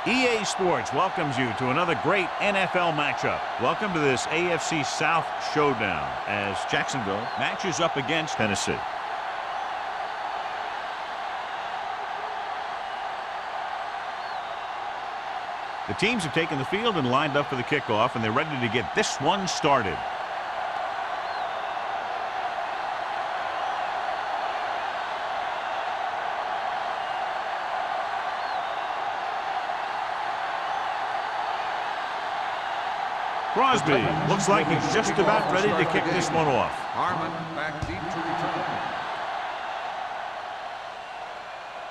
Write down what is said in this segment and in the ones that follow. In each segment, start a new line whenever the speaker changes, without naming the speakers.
EA Sports welcomes you to another great NFL matchup. Welcome to this AFC South showdown as Jacksonville matches up against Tennessee. The teams have taken the field and lined up for the kickoff, and they're ready to get this one started. Crosby looks like he's just about ready to kick this one off.
Harmon back deep to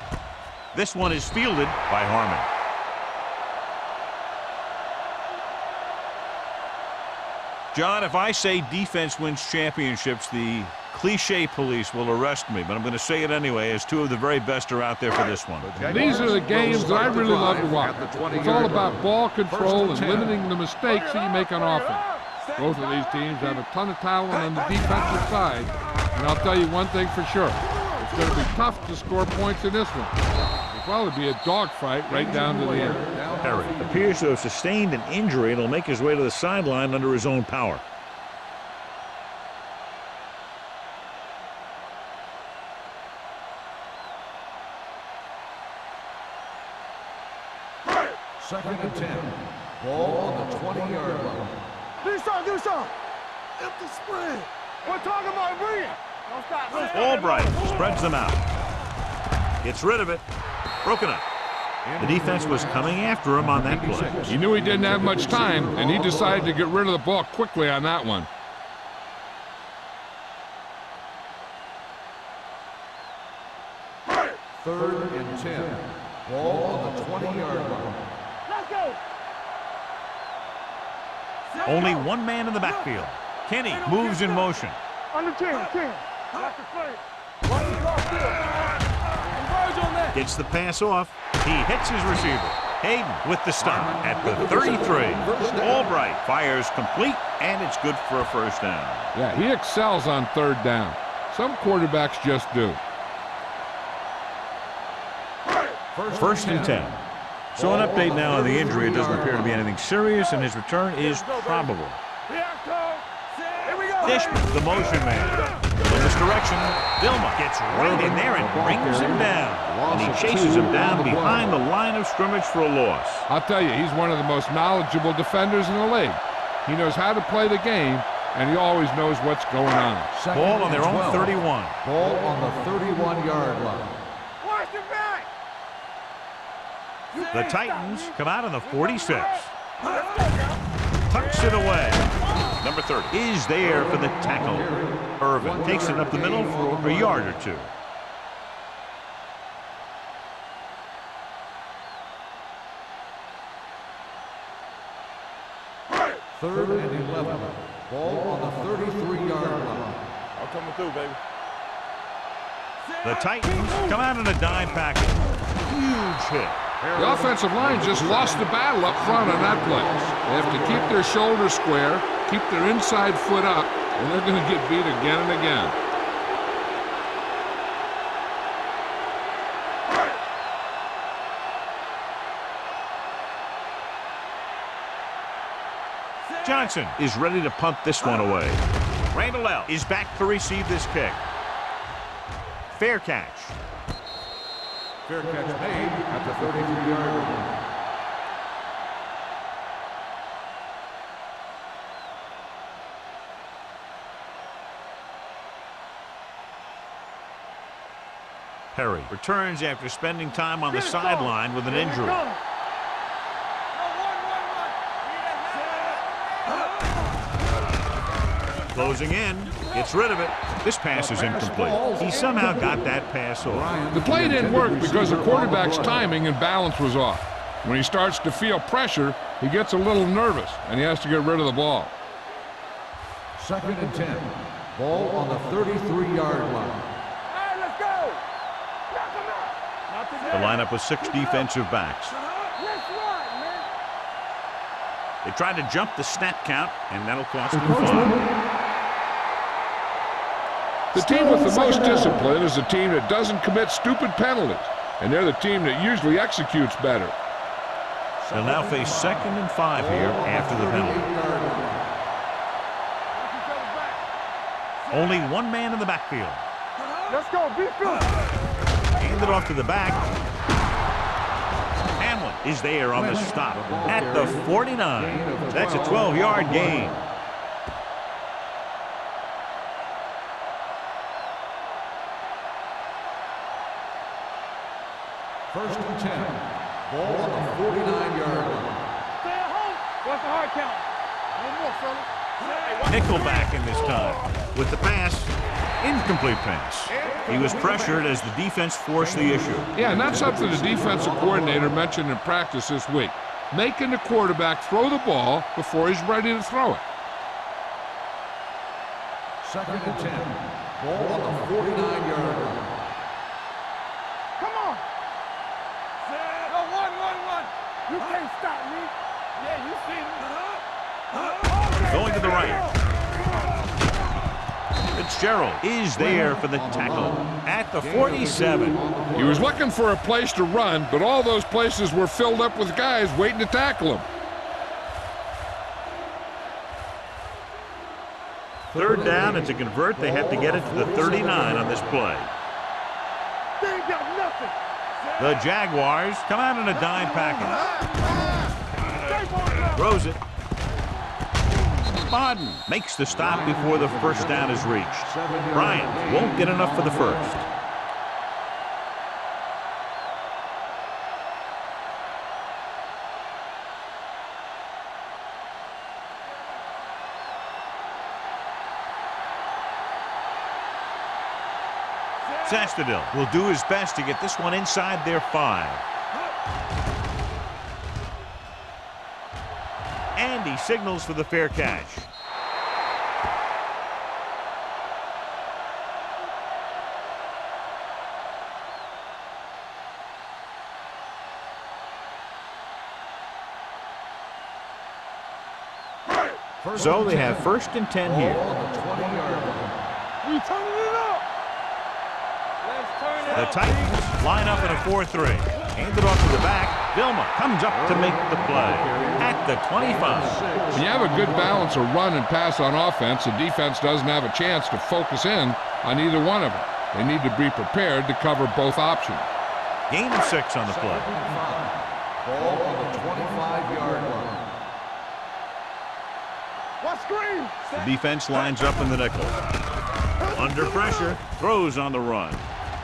return.
This one is fielded by Harmon. John, if I say defense wins championships, the cliche police will arrest me, but I'm going to say it anyway, as two of the very best are out there for this one.
These are the games that I really love to watch. It's all about ball control and limiting the mistakes that you make on offense. Both of these teams have a ton of talent on the defensive side, and I'll tell you one thing for sure. It's going to be tough to score points in this one. It'll probably be a dogfight right down to the end.
Perry appears to have sustained an injury and will make his way to the sideline under his own power.
Second and 10. Ball on the 20-yard line.
Do something. Empty spread. We're talking about bring it. Don't stop.
Albright spreads them out. Gets rid of it. Broken up. The defense was coming after him on that play.
He knew he didn't have much time, and he decided to get rid of the ball quickly on that one.
Third and 10. Ball on the 20-yard line.
Let's go.
Only one man in the backfield. Kenny moves in motion.
On the 10. Watch the play. Watch the ball field. Converge on that.
Gets the pass off. He hits his receiver. Hayden with the stop at the 33. Albright fires complete, and it's good for a first down.
Yeah, he excels on third down. Some quarterbacks just do.
First and 10. So an update now on the injury. It doesn't appear to be anything serious, and his return is probable. Dishman, the motion man. In this direction, Vilma gets right in there and brings him down. And he chases him down behind the line of scrimmage for a loss.
I'll tell you, he's one of the most knowledgeable defenders in the league. He knows how to play the game, and he always knows what's going on.
Ball on their own 31.
Ball on the 31-yard line.
Watch the back.
The Titans come out on the 46. Tucks it away. Number 30 is there for the tackle. Irvin takes it up the middle for a yard or two.
Third and 11. Ball on the 33-yard line.
I'm coming through, baby.
The Titans come out in a dime package. Huge hit.
The offensive line just lost the battle up front on that play. They have to keep their shoulders square, keep their inside foot up, and they're going to get beat again and again.
Johnson is ready to punt this one away. Randall L. is back to receive this kick. Fair catch.
Fair catch made at the 33-yard line.
Perry returns after spending time on the sideline with an injury. Closing in, gets rid of it. This pass is incomplete. He somehow got that pass off.
The play didn't work because the quarterback's timing and balance was off. When he starts to feel pressure, he gets a little nervous, and he has to get rid of the ball.
Second and 10. Ball on the 33-yard line.
Hey, let's go.
The lineup was 6 defensive backs. They tried to jump the snap count, and that'll cost them 5.
The team with the most discipline is the team that doesn't commit stupid penalties, and they're the team that usually executes better.
They'll now face 2nd and 5 here after the penalty. Only one man in the backfield.
Let's go, VFL.
Hand it off to the back. Hamlin is there on the stop at the 49. That's a 12-yard gain.
First and 10. Ball on the 49-yard line.
Stay at home. What's the hard count? One more, fellas.
Nickelback in this time with the pass. Incomplete pass. He was pressured as the defense forced the issue.
Yeah, and that's something the defensive coordinator mentioned in practice this week. Making the quarterback throw the ball before he's ready to throw it.
Second and 10. Ball on the 49-yard line.
Come on. No, one. You can't stop me. Yeah, you see me.
Going to the right. Fitzgerald is there for the tackle at the 47.
He was looking for a place to run, but all those places were filled up with guys waiting to tackle him.
Third down, and to convert, they have to get it to the 39 on this play.
They ain't got nothing.
The Jaguars come out in a dime package. Throws it. Bodden makes the stop before the first down is reached. Bryant won't get enough for the first. Sastadil will do his best to get this one inside their 5. And he signals for the fair catch. So they have 1st and 10 here.
We turning it up. Let's turn it
The
up.
Titans line up in a 4-3. Hand it off to the back. Vilma comes up to make the play at the 25.
When you have a good balance of run and pass on offense, the defense doesn't have a chance to focus in on either one of them. They need to be prepared to cover both options.
Gain of 6 on the play.
Ball on the 25-yard line.
What screen?
The defense lines up in the nickel. Under pressure, throws on the run.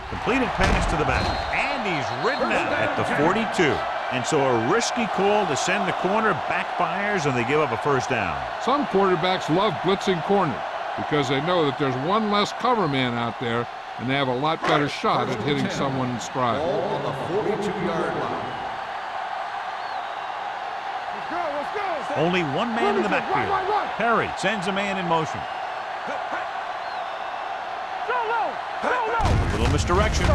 Completed pass to the back. And he's ridden out at the 42. And so a risky call to send the corner backfires, and they give up a first down.
Some quarterbacks love blitzing corners because they know that there's one less cover man out there, and they have a lot better shot at hitting someone in stride.
Ball on the 42-yard line.
Let's go.
Only one man in the backfield.
Right.
Perry sends a man in motion. A little misdirection.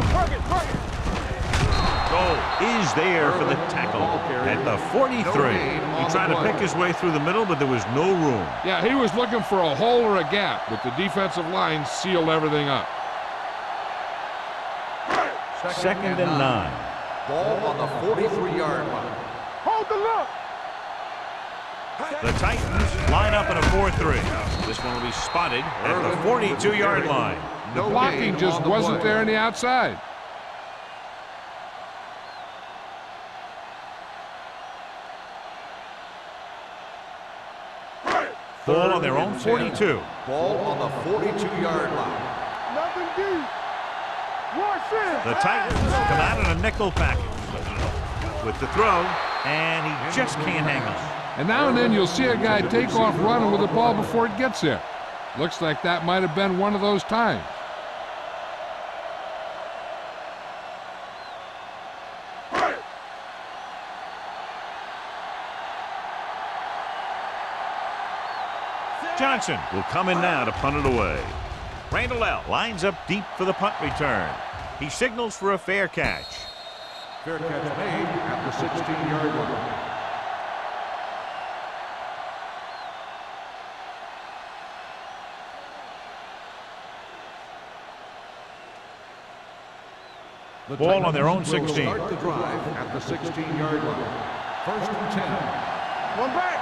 Goal is there for the tackle at the 43. He tried to pick his way through the middle, but there was no room.
Yeah, he was looking for a hole or a gap, but the defensive line sealed everything up.
2nd and 9.
Ball on the 43-yard line.
Hold the look.
The Titans line up in a 4-3. This one will be spotted at the 42-yard line.
The blocking just wasn't there on the outside.
Ball on their own 42.
Ball on the 42-yard line.
Nothing deep. Watch it.
The Titans come out in a nickel package with the throw, and he just can't hang on.
And now and then you'll see a guy take off running with the ball before it gets there. Looks like that might have been one of those times.
Johnson will come in now to punt it away. Randall L. lines up deep for the punt return. He signals for a fair catch.
Fair catch made at the 16-yard line.
Ball on their own 16.
Start the drive at the 16-yard line. First and 10.
One back.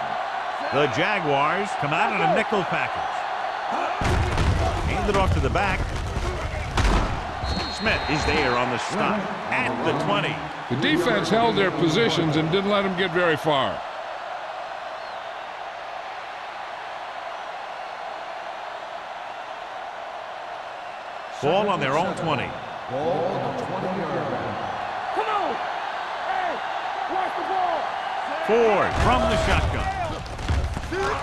The Jaguars come out in a nickel package. Hand it off to the back. Smith is there on the stop at the 20.
The defense held their positions and didn't let them get very far.
Ball on their own 20.
Ball on the 20-yard line.
Come on. Hey, watch the ball.
Ford from the shotgun.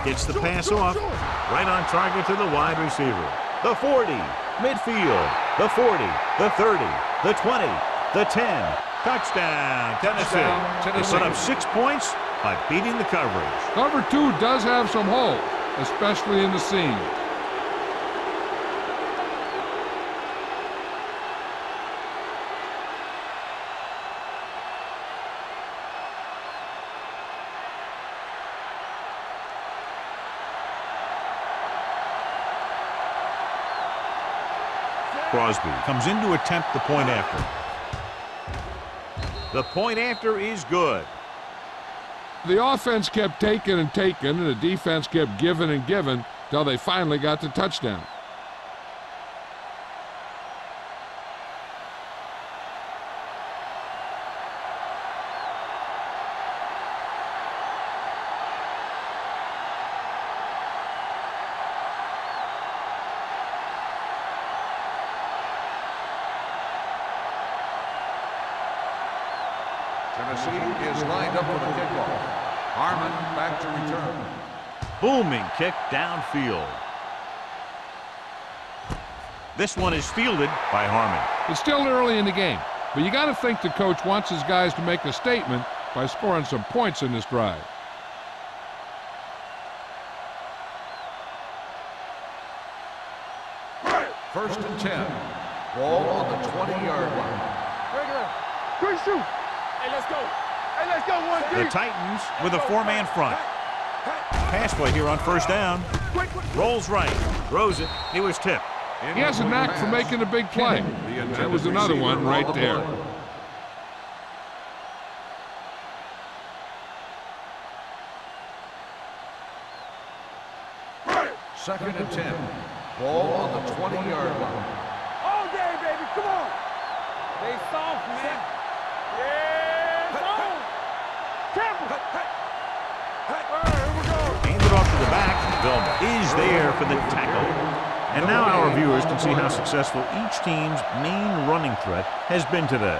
Gets the pass off. Right on target to the wide receiver. The 40. Midfield. The 40. The 30. The 20. The 10. Touchdown, Tennessee. They put up 6 points by beating the coverage.
Cover 2 does have some holes, especially in the seam.
Crosby comes in to attempt the point after. The point after is good.
The offense kept taking and taking, and the defense kept giving and giving till they finally got the touchdown.
Tennessee is lined up for the kickoff. Harmon back to return.
Booming kick downfield. This one is fielded by Harmon.
It's still early in the game, but you got to think the coach wants his guys to make a statement by scoring some points in this drive.
First and 10. Ball on the 20-yard line.
Regular. Quick shoot. Hey, let's go. Hey, let's go. One
The
deep.
Titans with a four-man front. Pass play here on first down. Rolls right. Throws it. He was tipped.
He has a knack for making a big play. That was another one right there.
Second and 10. Ball on the 20-yard line.
All day, baby. Come on. They soft, man. Yeah, it's on. Campbell. All right, here we go.
Handed off to the back. Vilma is there for the tackle. And now our viewers can see how successful each team's main running threat has been today.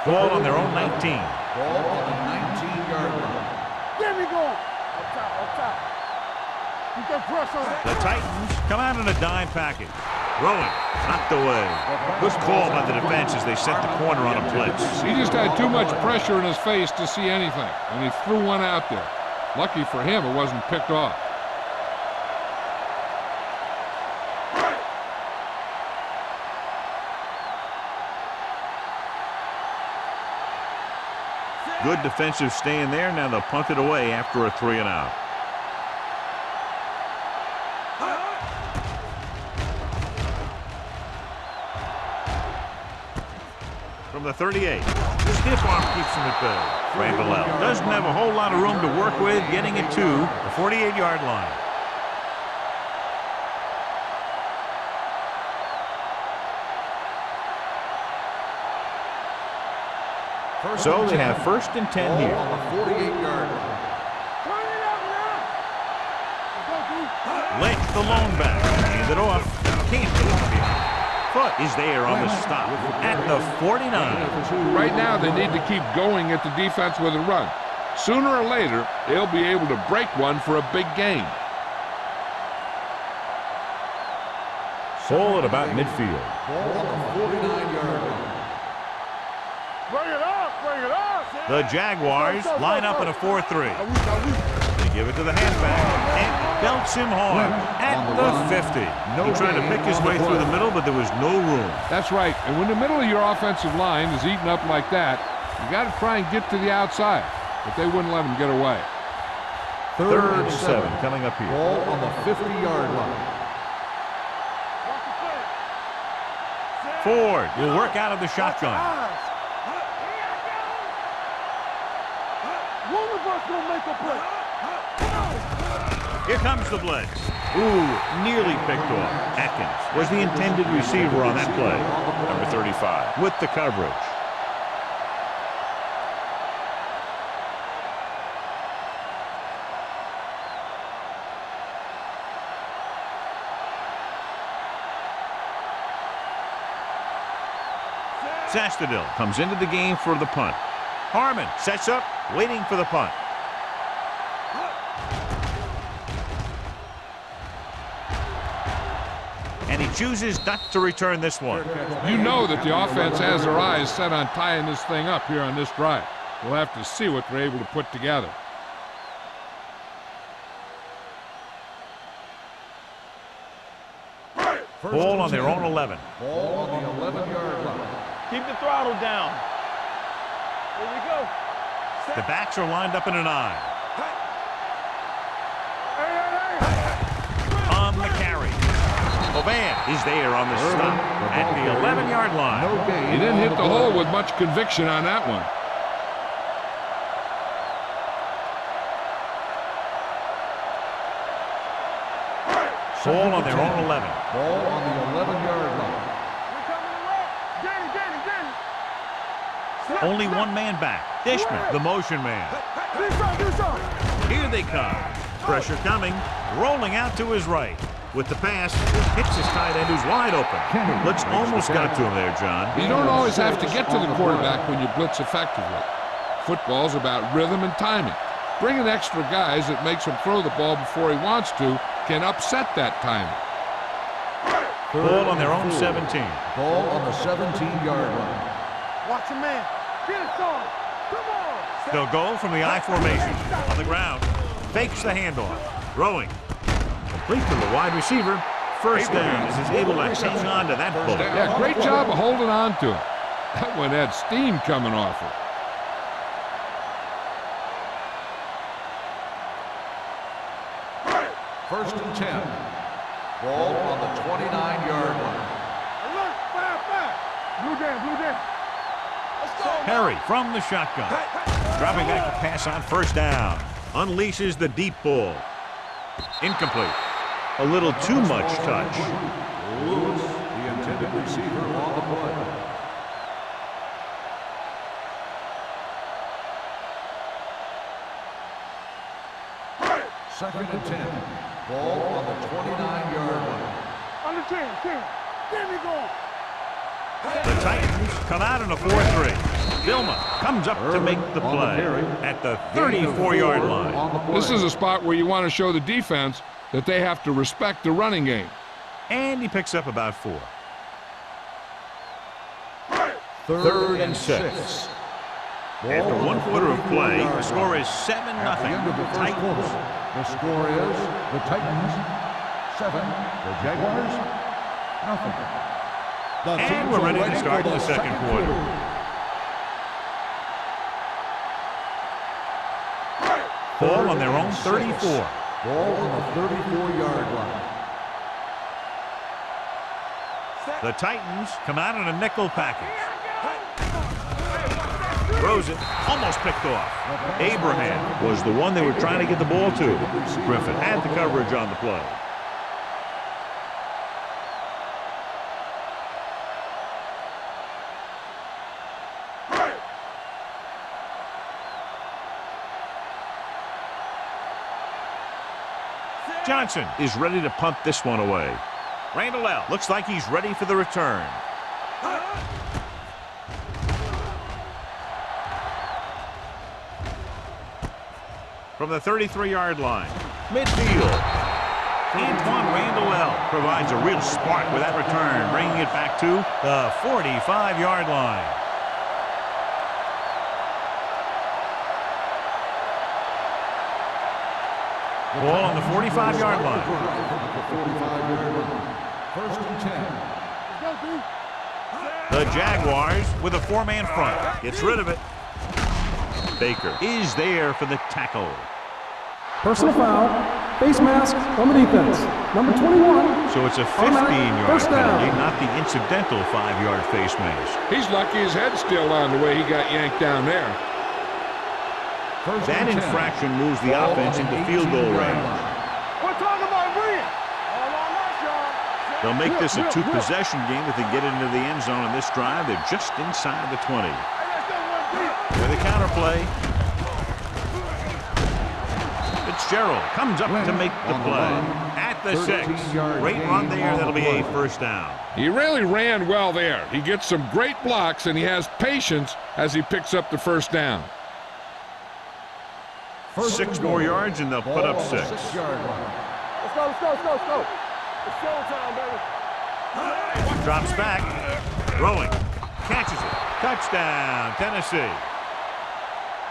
Ball on their own 19.
Ball on the 19-yard line.
There we go. Up top, up top. You can press on that.
The Titans come out in a dime package. Throwing, knocked away. Good call by the defense as they set the corner on a blitz.
He just had too much pressure in his face to see anything, and he threw one out there. Lucky for him, it wasn't picked off.
Good defensive stand there. Now they'll punt it away after a 3 and out. From the 38. The stiff arm keeps him at bay. Randall doesn't have a whole lot of room to work with, getting it to the 48-yard line. So they have first and 10 here.
On the 48-yard line.
Turn it up now. Let's go, D.
Link, the lone back. Hand it off. Can't get it behind. Foot is there on the stop at the 49.
Right now, they need to keep going at the defense with a run. Sooner or later, they'll be able to break one for a big gain.
Ball at about midfield.
Ball on the 49-yard line.
Bring it up, bring it up.
The Jaguars line up in a 4-3. They give it to the halfback and belts him hard at the 50. He tried to pick his way through the middle, but there was no room.
That's right. And when the middle of your offensive line is eaten up like that, you got to try and get to the outside. But they wouldn't let him get away.
Third and 7 coming up here.
Ball on the 50-yard line.
Ford will work out of the shotgun.
One of us will make a play.
Here comes the blitz. Ooh, nearly picked off. Atkins was the intended receiver on that play. Number 35 with the coverage. Sastadil comes into the game for the punt. Harmon sets up, waiting for the punt. And he chooses not to return this one.
You know that the offense has their eyes set on tying this thing up here on this drive. We'll have to see what they're able to put together.
Ball on their own 11.
Ball on the 11-yard line.
Keep the throttle down. Here we go.
The backs are lined up in an eye. On the carry. Bovan is there on the stop at the 11-yard line.
No gain.
He didn't hit the hole with much conviction on that one.
Ball on their own 11.
Ball on the 11-yard line.
We're coming around. Danny.
Only one man back. Dishman, the motion man.
Do something.
Here they come. Pressure coming. Rolling out to his right. With the pass, hits his tight end who's wide open. Blitz almost got to him there, John.
You don't always have to get to the quarterback when you blitz effectively. Football's about rhythm and timing. Bringing extra guys that makes him throw the ball before he wants to can upset that timing.
Ball on their own 17.
Ball on the 17-yard line.
Watch a man. Get it, son. Come on.
They'll go from the I formation. On the ground. Fakes the handoff. Throwing. Complete to the wide receiver. First down as he's able to hang on to that bullet.
Yeah, great job of holding on to it. That one had steam coming off it.
First and 10. Ball on the 29-yard line.
Alert. Fire. Blue jam. Let's go.
Perry from the shotgun. Dropping back to pass on first down. Unleashes the deep ball. Incomplete. A little too much touch.
Lewis, the intended receiver on the play. Second and 10. Ball on the 29-yard line.
On the 10. There we go.
The Titans come out in a 4-3. Vilma comes up to make the play at the 34-yard line.
This is a spot where you want to show the defense that they have to respect the running game.
And he picks up about 4.
Third and 6.
After 1 quarter of play, the score is 7-0.
At the end of the first quarter, the score is the Titans 7, the Jaguars nothing.
And we're ready to start the second quarter. Ball on their own 34.
Ball on the 34-yard line.
The Titans come out in a nickel package. Throws it, almost picked off. Abraham was the one they were trying to get the ball to. Griffin had the coverage on the play. Johnson is ready to punt this one away. Randall L. looks like he's ready for the return. From the 33-yard line, midfield. Antoine Randall L. provides a real spark with that return, bringing it back to the 45-yard line. Ball on the 45-yard line.
First and 10.
The Jaguars with a 4-man front. Gets rid of it. Baker is there for the tackle.
Personal foul, Face mask on the defense. Number 21.
So it's a
Automatic
15-yard
first down.
penalty, not the incidental 5-yard face mask.
He's lucky his head's still on the way he got yanked down there.
That infraction moves the offense into field goal range.
We're talking about Rhea. All on us, y'all.
They'll make this a two-possession game if they get into the end zone on this drive. They're just inside the 20. With a counterplay. Fitzgerald comes up to make the play. At the 6. Great run there. That'll be a first down.
He really ran well there. He gets some great blocks, and he has patience as he picks up the first down.
6 more yards, and they'll put up 6.
Let's go, let's go, let's go, let's go. It's showtime, baby.
Drops back. Throwing. Catches it. Touchdown, Tennessee.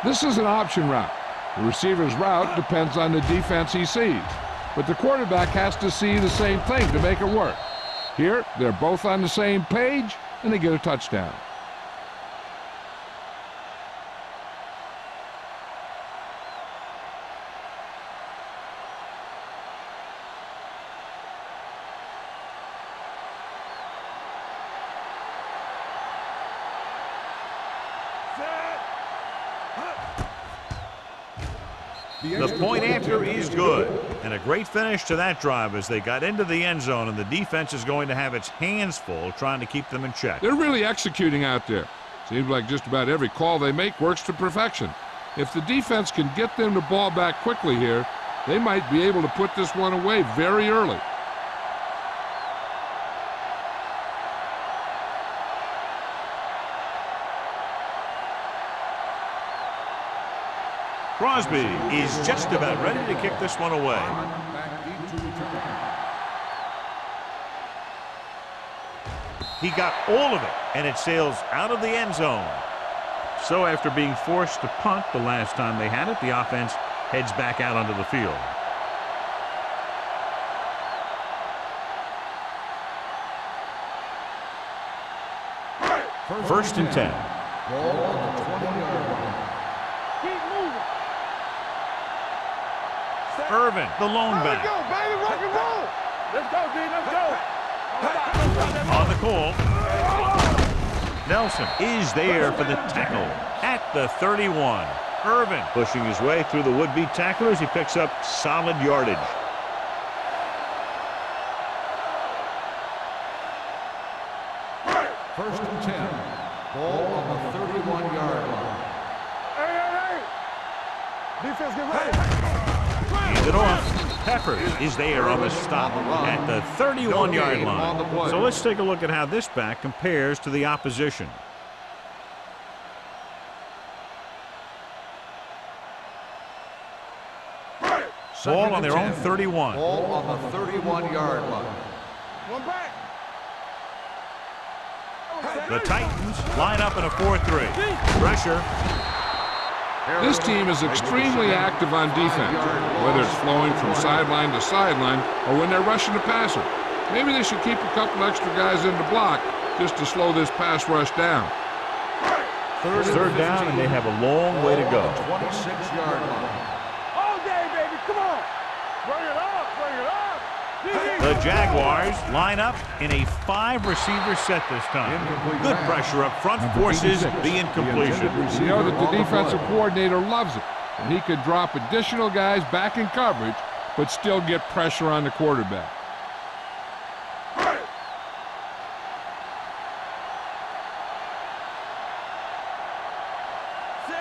This is an option route. The receiver's route depends on the defense he sees, but the quarterback has to see the same thing to make it work. Here, they're both on the same page, and they get a touchdown.
The point after is good. And a great finish to that drive as they got into the end zone, and the defense is going to have its hands full trying to keep them in check.
They're really executing out there. Seems like just about every call they make works to perfection. If the defense can get them the ball back quickly here, they might be able to put this one away very early.
Crosby is just about ready to kick this one away. He got all of it, and it sails out of the end zone. So after being forced to punt the last time they had it, the offense heads back out onto the field. First and 10.
Ball on the 20-yard line.
Keep moving.
Irvin, the lone
There we
back.
go, baby, rock and roll. Let's go, D, let's go.
On the call. Nelson is there for the tackle at the 31. Irvin pushing his way through the would-be tacklers. He picks up solid yardage.
First and 10. Ball on the 31-yard line.
Hey. Defense, get ready.
Hands it off. Peppers is there on the stop at the 31-yard line. So let's take a look at how this back compares to the opposition. Ball on their own 31.
Ball on the 31-yard line.
One back.
The Titans line up in a 4-3. Pressure.
This team is extremely active on defense, whether it's flowing from sideline to sideline or when they're rushing the passer. Maybe they should keep a couple extra guys in the block just to slow this pass rush down.
Third down, and they have a long way to go.
26-yard line.
All day, baby, come on. Bring it up, bring it up.
The Jaguars line up in a 5-receiver set this time. Good pressure up front forces the incompletion.
You know that the defensive coordinator loves it, and he could drop additional guys back in coverage but still get pressure on the quarterback.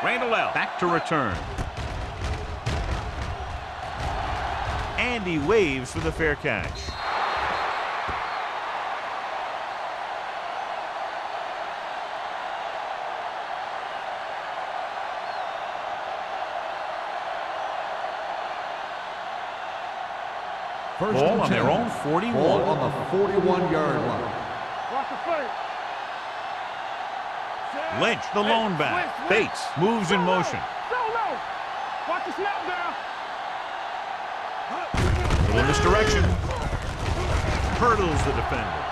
Randall L. back to return. And he waves for the fair catch. Ball on their own 41.
Ball on the 41-yard line.
Watch the flank.
Lynch, the lone back. Bates moves in motion.
Solo. Watch the snap down.
Little misdirection. Hurdles the defender.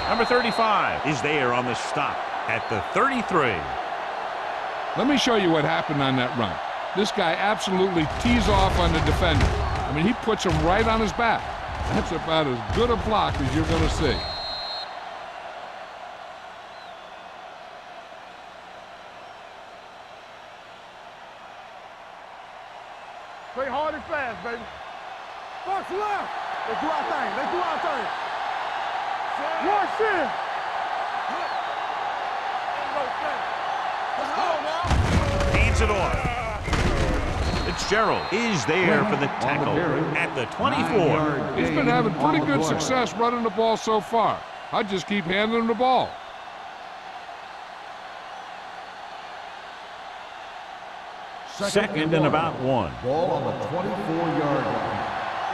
Number 35 is there on the stop at the 33.
Let me show you what happened on that run. This guy absolutely tees off on the defender. I mean, he puts him right on his back. That's about as good a block as you're going to see.
Play hard and fast, baby. Box left. Let's do our thing. Let's do our thing. Rush in.
Hands it off. Fitzgerald is there for the tackle at the 24.
He's been having pretty good success running the ball so far. I just keep handing him the ball.
Second and about 1.
Ball on the 24-yard line.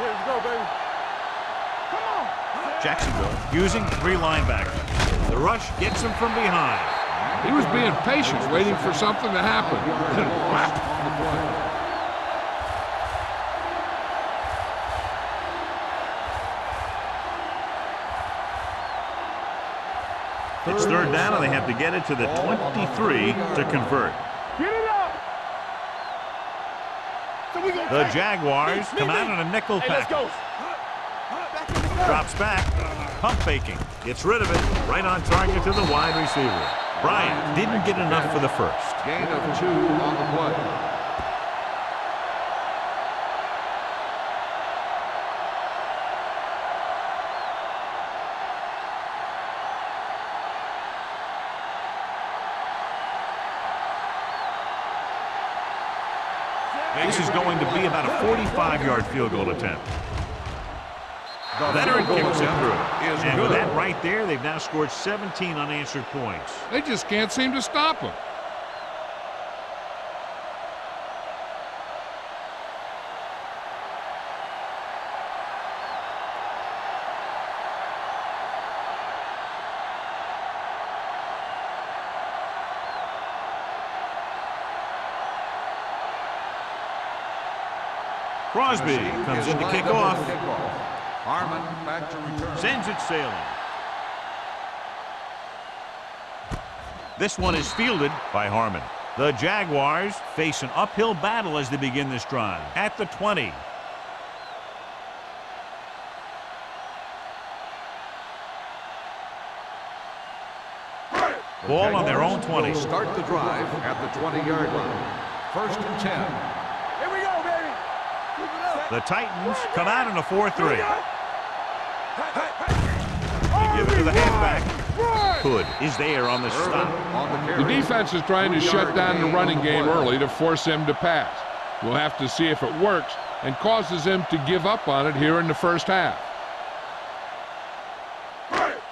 Yeah, let's go, baby. Come on.
Jacksonville using 3 linebackers. The rush gets him from behind.
He was being patient, waiting for something to happen.
It's third down, and they have to get it to the 23 to convert.
Get it up.
The Jaguars come out on a nickel package. Drops back. Pump faking. Gets rid of it. Right on target to the wide receiver. Bryant didn't get enough for the first.
Gain of 2 on the play.
This is going to be about a 45-yard field goal attempt. The veteran kicks it through. And with that right there, they've now scored 17 unanswered points.
They just can't seem to stop him.
Crosby comes in to kick off.
Harmon back to return.
Sends it sailing. This one is fielded by Harmon. The Jaguars face an uphill battle as they begin this drive at the 20. Ball on their own 20.
Start the drive at the 20-yard line. First and 10.
Here we go, baby. Keep it up.
The Titans come out in a 4-3. They give it to the halfback. Hood is there on the stop.
The defense is trying to shut down the running game early to force him to pass. We'll have to see if it works and causes him to give up on it here in the first half.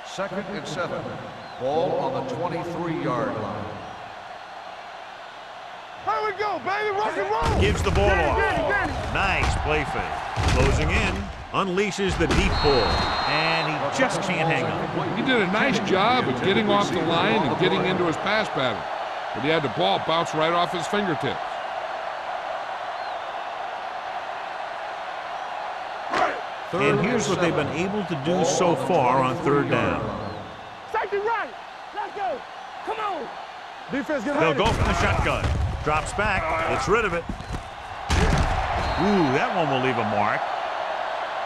Second and 7. Ball on the 23-yard line.
Here we go, baby. Rock and roll.
Gives the ball off. Nice play fake. Closing in. Unleashes the deep ball. And he just can't hang on.
He did a nice job of getting off the line and getting into his pass pattern. But he had the ball bounce right off his fingertips.
And here's what they've been able to do so far on third down.
Safety right. Let's go. Come on. Defense get
They'll go from the shotgun. Drops back. Gets rid of it. Ooh, that one will leave a mark.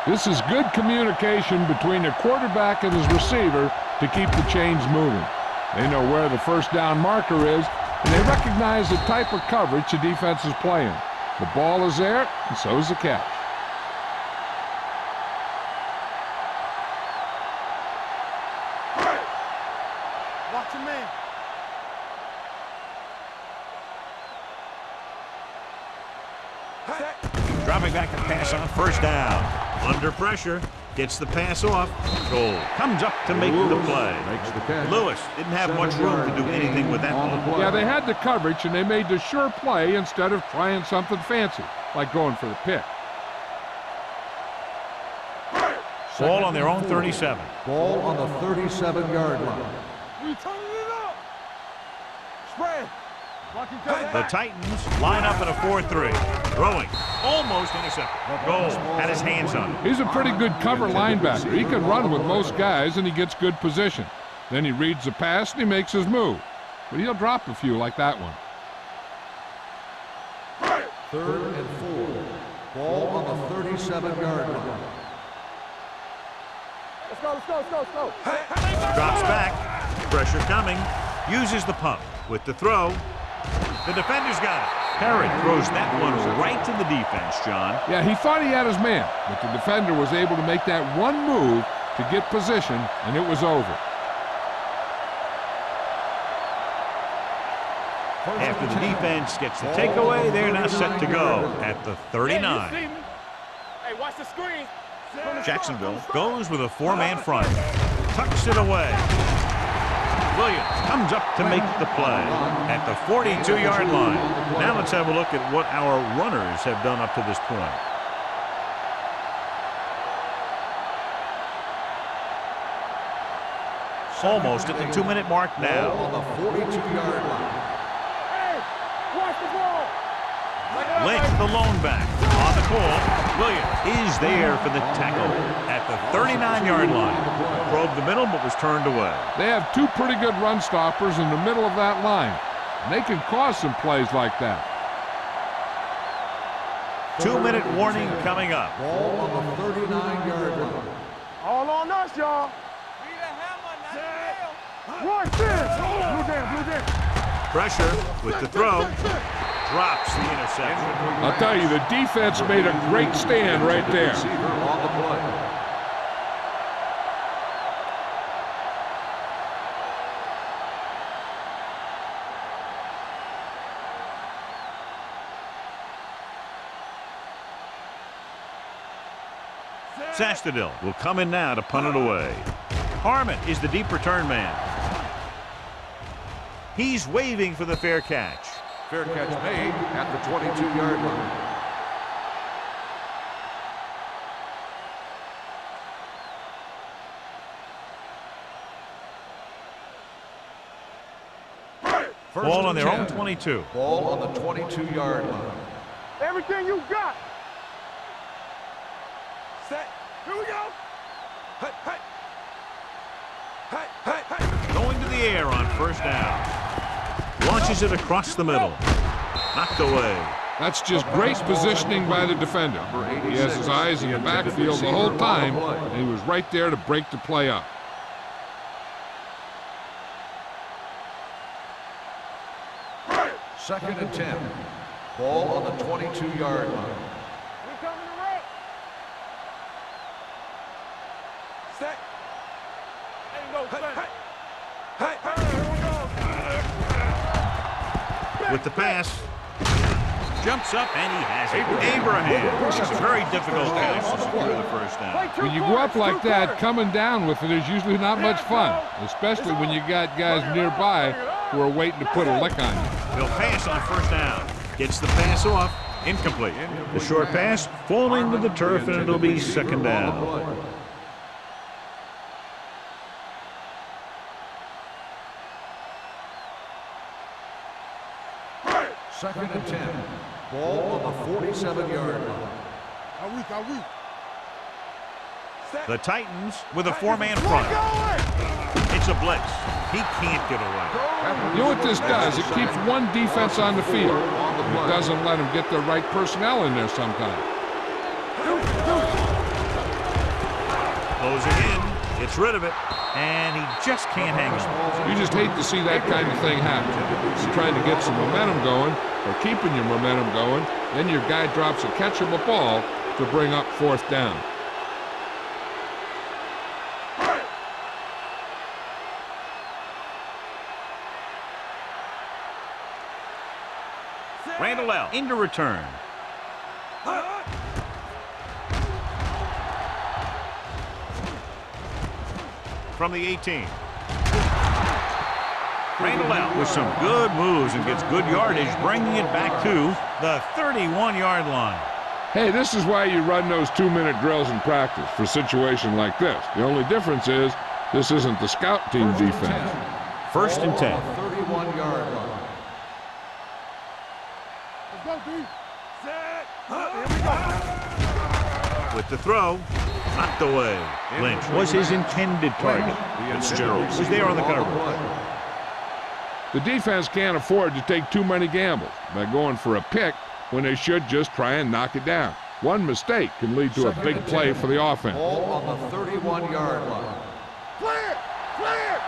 This is good communication between the quarterback and his receiver to keep the chains moving. They know where the first down marker is, and they recognize the type of coverage the defense is playing. The ball is there, and so is the catch.
Watch your man.
Dropping back to pass on first down. Under pressure. Gets the pass off. Goal. Comes up to make the play.
Makes the catch.
Lewis didn't have much room to do anything with that ball.
Yeah, they had the coverage, and they made the sure play instead of trying something fancy, like going for the pick.
Ball on their own 37.
Ball on the 37-yard line.
We turning it up. Spread.
The Titans line up in a 4-3. Throwing. Almost intercepted. Goal. Had his hands on it.
He's a pretty good cover linebacker. He can run with most guys, and he gets good position. Then he reads the pass, and he makes his move. But he'll drop a few like that one.
3rd and 4. Ball on the 37-yard line.
Let's go, let's go, let's go, let's go.
Drops back. Pressure coming. Uses the pump. With the throw. The defender's got it. Parrott throws that one right to the defense, John.
Yeah, he thought he had his man, but the defender was able to make that one move to get position, and it was over.
After the defense gets the takeaway, they're now set to go at the 39.
Hey, watch the screen.
Jacksonville goes with a 4-man front. Tucks it away. Williams comes up to make the play at the 42-yard line. Now let's have a look at what our runners have done up to this point. Almost at the 2-minute mark now.
On the 42-yard line.
Hey, watch the ball.
Lynch, the lone back, on the call. Williams is there for the tackle at the 39-yard line. Probed the middle, but was turned away.
They have two pretty good run stoppers in the middle of that line, and they can cause some plays like that.
2-minute warning coming up.
Ball on the 39-yard line.
All on us, y'all. Watch this. Blue down.
Pressure with the throw. Drops the interception.
I'll tell you, the defense made a great stand right there.
Receiver on the play.
Sastadil will come in now to punt it away. Harmon is the deep return man. He's waving for the fair catch.
Fair catch made at the 22-yard line.
Ball on their own 22.
Ball on the 22-yard line.
Everything you got. Set. Here we go.
Going to the air on first down. Launches it across the middle. Knocked away.
That's just great positioning by the defender. He has his eyes in the backfield the whole time, and he was right there to break the play up.
Second and 10. Ball on the 22-yard line.
We coming to right. Set. There you go, set.
With the pass. Jumps up and he has it. Abraham. It's a very difficult pass to secure the first down.
When you go up like that, coming down with it is usually not much fun, especially when you got guys nearby who are waiting to put a lick on you.
He'll pass on first down. Gets the pass off. Incomplete. The short pass falling to the turf, and it'll be second down.
Second and 10. Ball on the 47-yard line.
The Titans with a 4-man front. It's a blitz. He can't get away.
You know what this does? It keeps one defense on the field. It doesn't let them get the right personnel in there sometimes.
Closing in. Gets rid of it. And he just can't hang on.
You just hate to see that kind of thing happen. You're trying to get some momentum going, or keeping your momentum going, then your guy drops a catchable ball to bring up fourth down.
Randall L. into return. From the 18. Randall out with some good moves and gets good yardage, bringing it back to the 31-yard line.
Hey, this is why you run those 2-minute drills in practice for a situation like this. The only difference is this isn't the scout team defense.
First and 10.
31-yard line.
Let's go, D. Set. Here we go.
With the throw, knocked away. Lynch was his intended target. Fitzgerald was there on the coverage.
The defense can't afford to take too many gambles. By going for a pick, when they should just try and knock it down. One mistake can lead to a big play for the offense.
Ball on the 31-yard line.
Clear! Clear!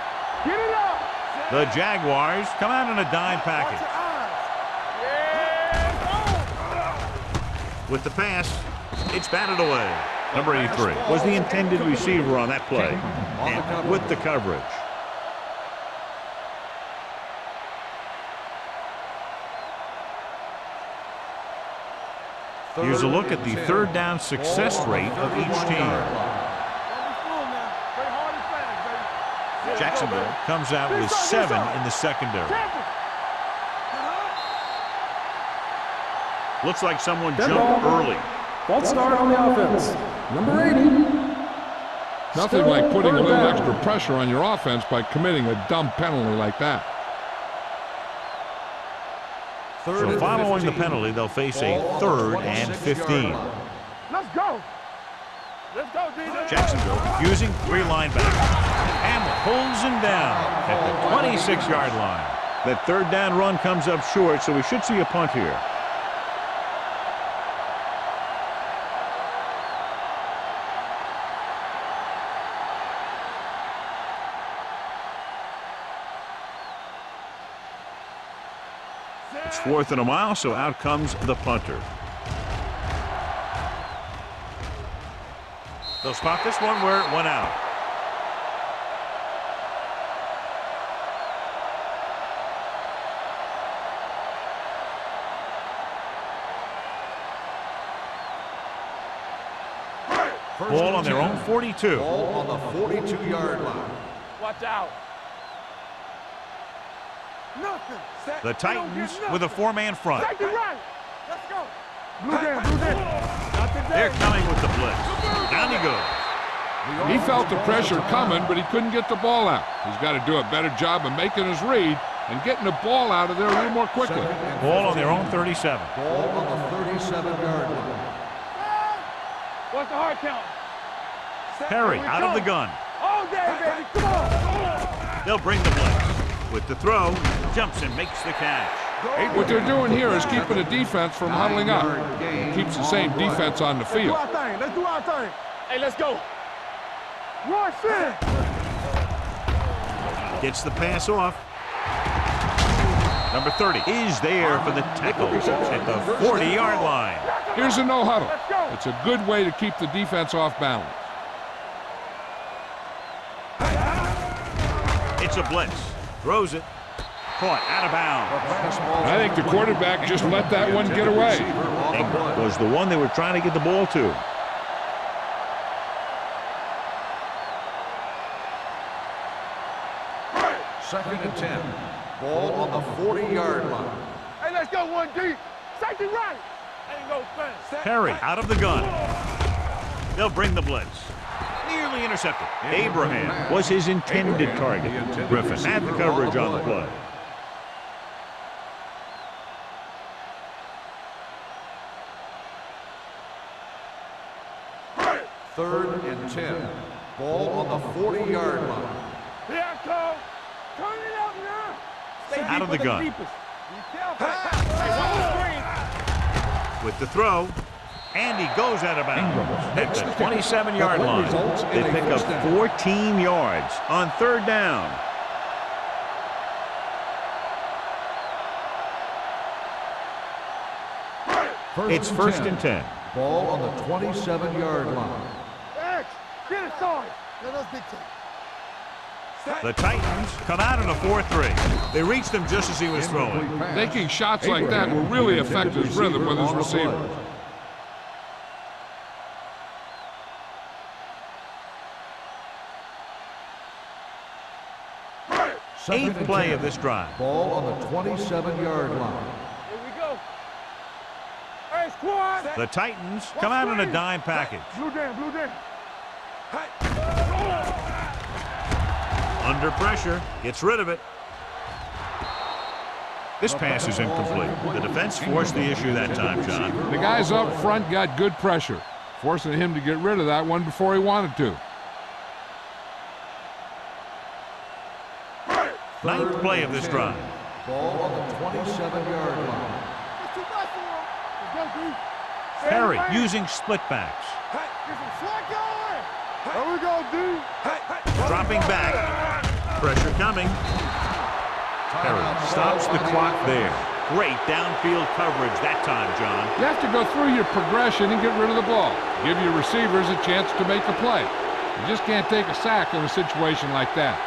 Get it up!
The Jaguars come out in a dime package. With the pass, it's batted away. Number 83 was the intended receiver on that play, and with the coverage. Here's a look at the third down success rate of each team. Jacksonville comes out with 7 in the secondary. Looks like someone jumped early.
False start on the offense. Number 80.
Nothing like putting a little extra pressure on your offense by committing a dumb penalty like that.
So following the penalty, they'll face a 3rd and 15.
Let's go. Let's go, DJ.
Jacksonville using 3 linebackers. Hamlet pulls him down at the 26-yard line. That 3rd down run comes up short, so we should see a punt here. It's 4th and a mile, so out comes the punter. They'll spot this one where it went out. Ball on their own 42.
Ball on the 42-yard line.
Watch out. Nothing.
The Titans with a 4-man front.
Take it right. Let's go. Blue down, blue down.
They're coming with the blitz. Down he goes.
He felt the pressure coming, but he couldn't get the ball out. He's got to do a better job of making his read and getting the ball out of there a little more quickly.
Ball on their own 37.
Ball on the 37-yard line.
What's the hard count?
Perry out of the gun.
All day, baby. Come on.
They'll bring the blitz. With the throw, jumps and makes the catch.
What they're doing here is keeping the defense from huddling up. It keeps the same defense on the field.
Let's do our thing. Let's do our thing. Hey, let's go. Rush in.
Gets the pass off. Number 30 is there for the tackle at the 40-yard line.
Here's a no huddle. It's a good way to keep the defense off balance.
It's a blitz. Throws it. Caught out of bounds.
I think the quarterback just let that one get away.
Ingram was the one they were trying to get the ball to.
Second and 10. Ball on the 40-yard line.
Hey, let's go one deep. Safety right. Ain't no fence.
Perry out of the gun. They'll bring the blitz. Nearly intercepted. Abraham was his intended target. Griffin had the coverage on the play.
Third and 10. Ball on the 40-yard line.
Here I come. Turn it up now. Stay
Out of the
deep
gun.
Be careful. Hey, one more screen.
With the throw. And he goes out of bounds at the 27-yard line. They pick up 14 yards on 3rd down. It's 1st and 10.
Ball on the 27-yard line.
X, get it started. Let us dictate.
The Titans come out in a 4-3. They reached him just as he was throwing.
Making shots like that will really affect his rhythm with his receiver.
Eighth play of this drive.
Ball on the 27-yard line.
Here we go. Hey, squad.
The Titans come out in a dime package.
Blue down, blue down.
Under pressure, gets rid of it. This pass is incomplete. The defense forced the issue that time, John.
The guys up front got good pressure, forcing him to get rid of that one before he wanted to.
Ninth play of this drive.
Ball on the 27-yard line.
Perry using split backs.
There we go, D.
Dropping back. Pressure coming. Perry stops the clock there. Great downfield coverage that time, John.
You have to go through your progression and get rid of the ball. Give your receivers a chance to make a play. You just can't take a sack in a situation like that.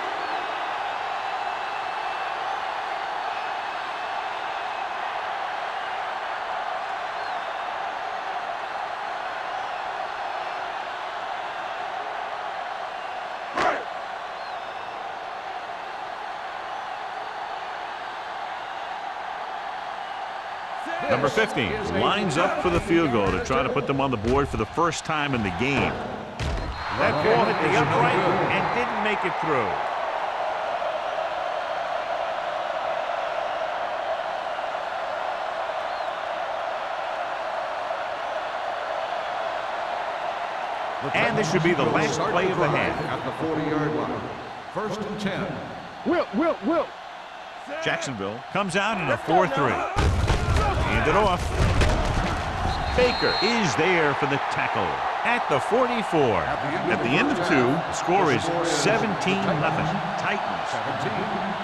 Number 15 lines up for the field goal to try to put them on the board for the first time in the game. That ball hit the upright and didn't make it through. And this should be the last play of the half.
At the 40-yard line. First and 10.
Will.
Jacksonville comes out in a 4-3. Hand it off. Baker is there for the tackle at the 44. At the end of 2, the score is 17-0. Titans.
17.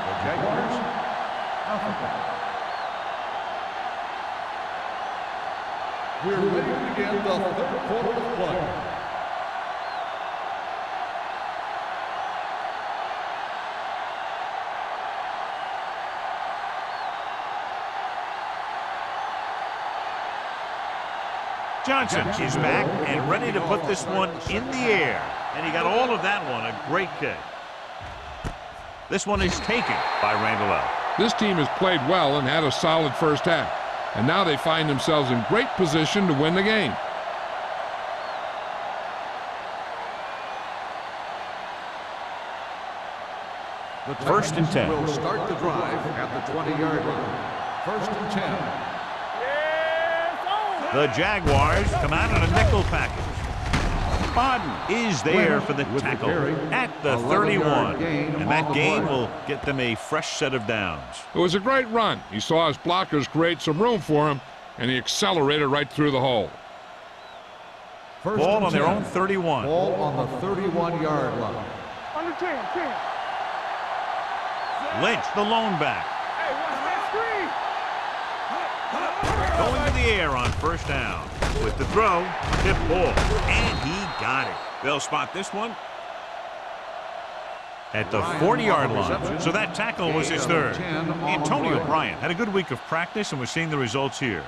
The Jaguars. We're ready to begin the third quarter of play.
Johnson is back and ready to put this one in the air. And he got all of that one, a great kick. This one is taken by Randall.
This team has played well and had a solid first half. And now they find themselves in great position to win the game.
The
First and 10.
Will start the drive at the 20-yard line. First and 10.
The Jaguars come out in a nickel package. Bodden is there for the tackle at the 31. And that gain will get them a fresh set of downs.
It was a great run. He saw his blockers create some room for him, and he accelerated right through the hole.
Ball on their own 31.
Ball on the 31-yard line.
Under 10.
Lynch, the lone back.
Hey, watch that screen.
Going to the air on first down. With the throw, tip ball, and he got it. They'll spot this one at the 40-yard line. So that tackle was his third. Antonio Bryant had a good week of practice, and we're seeing the results here.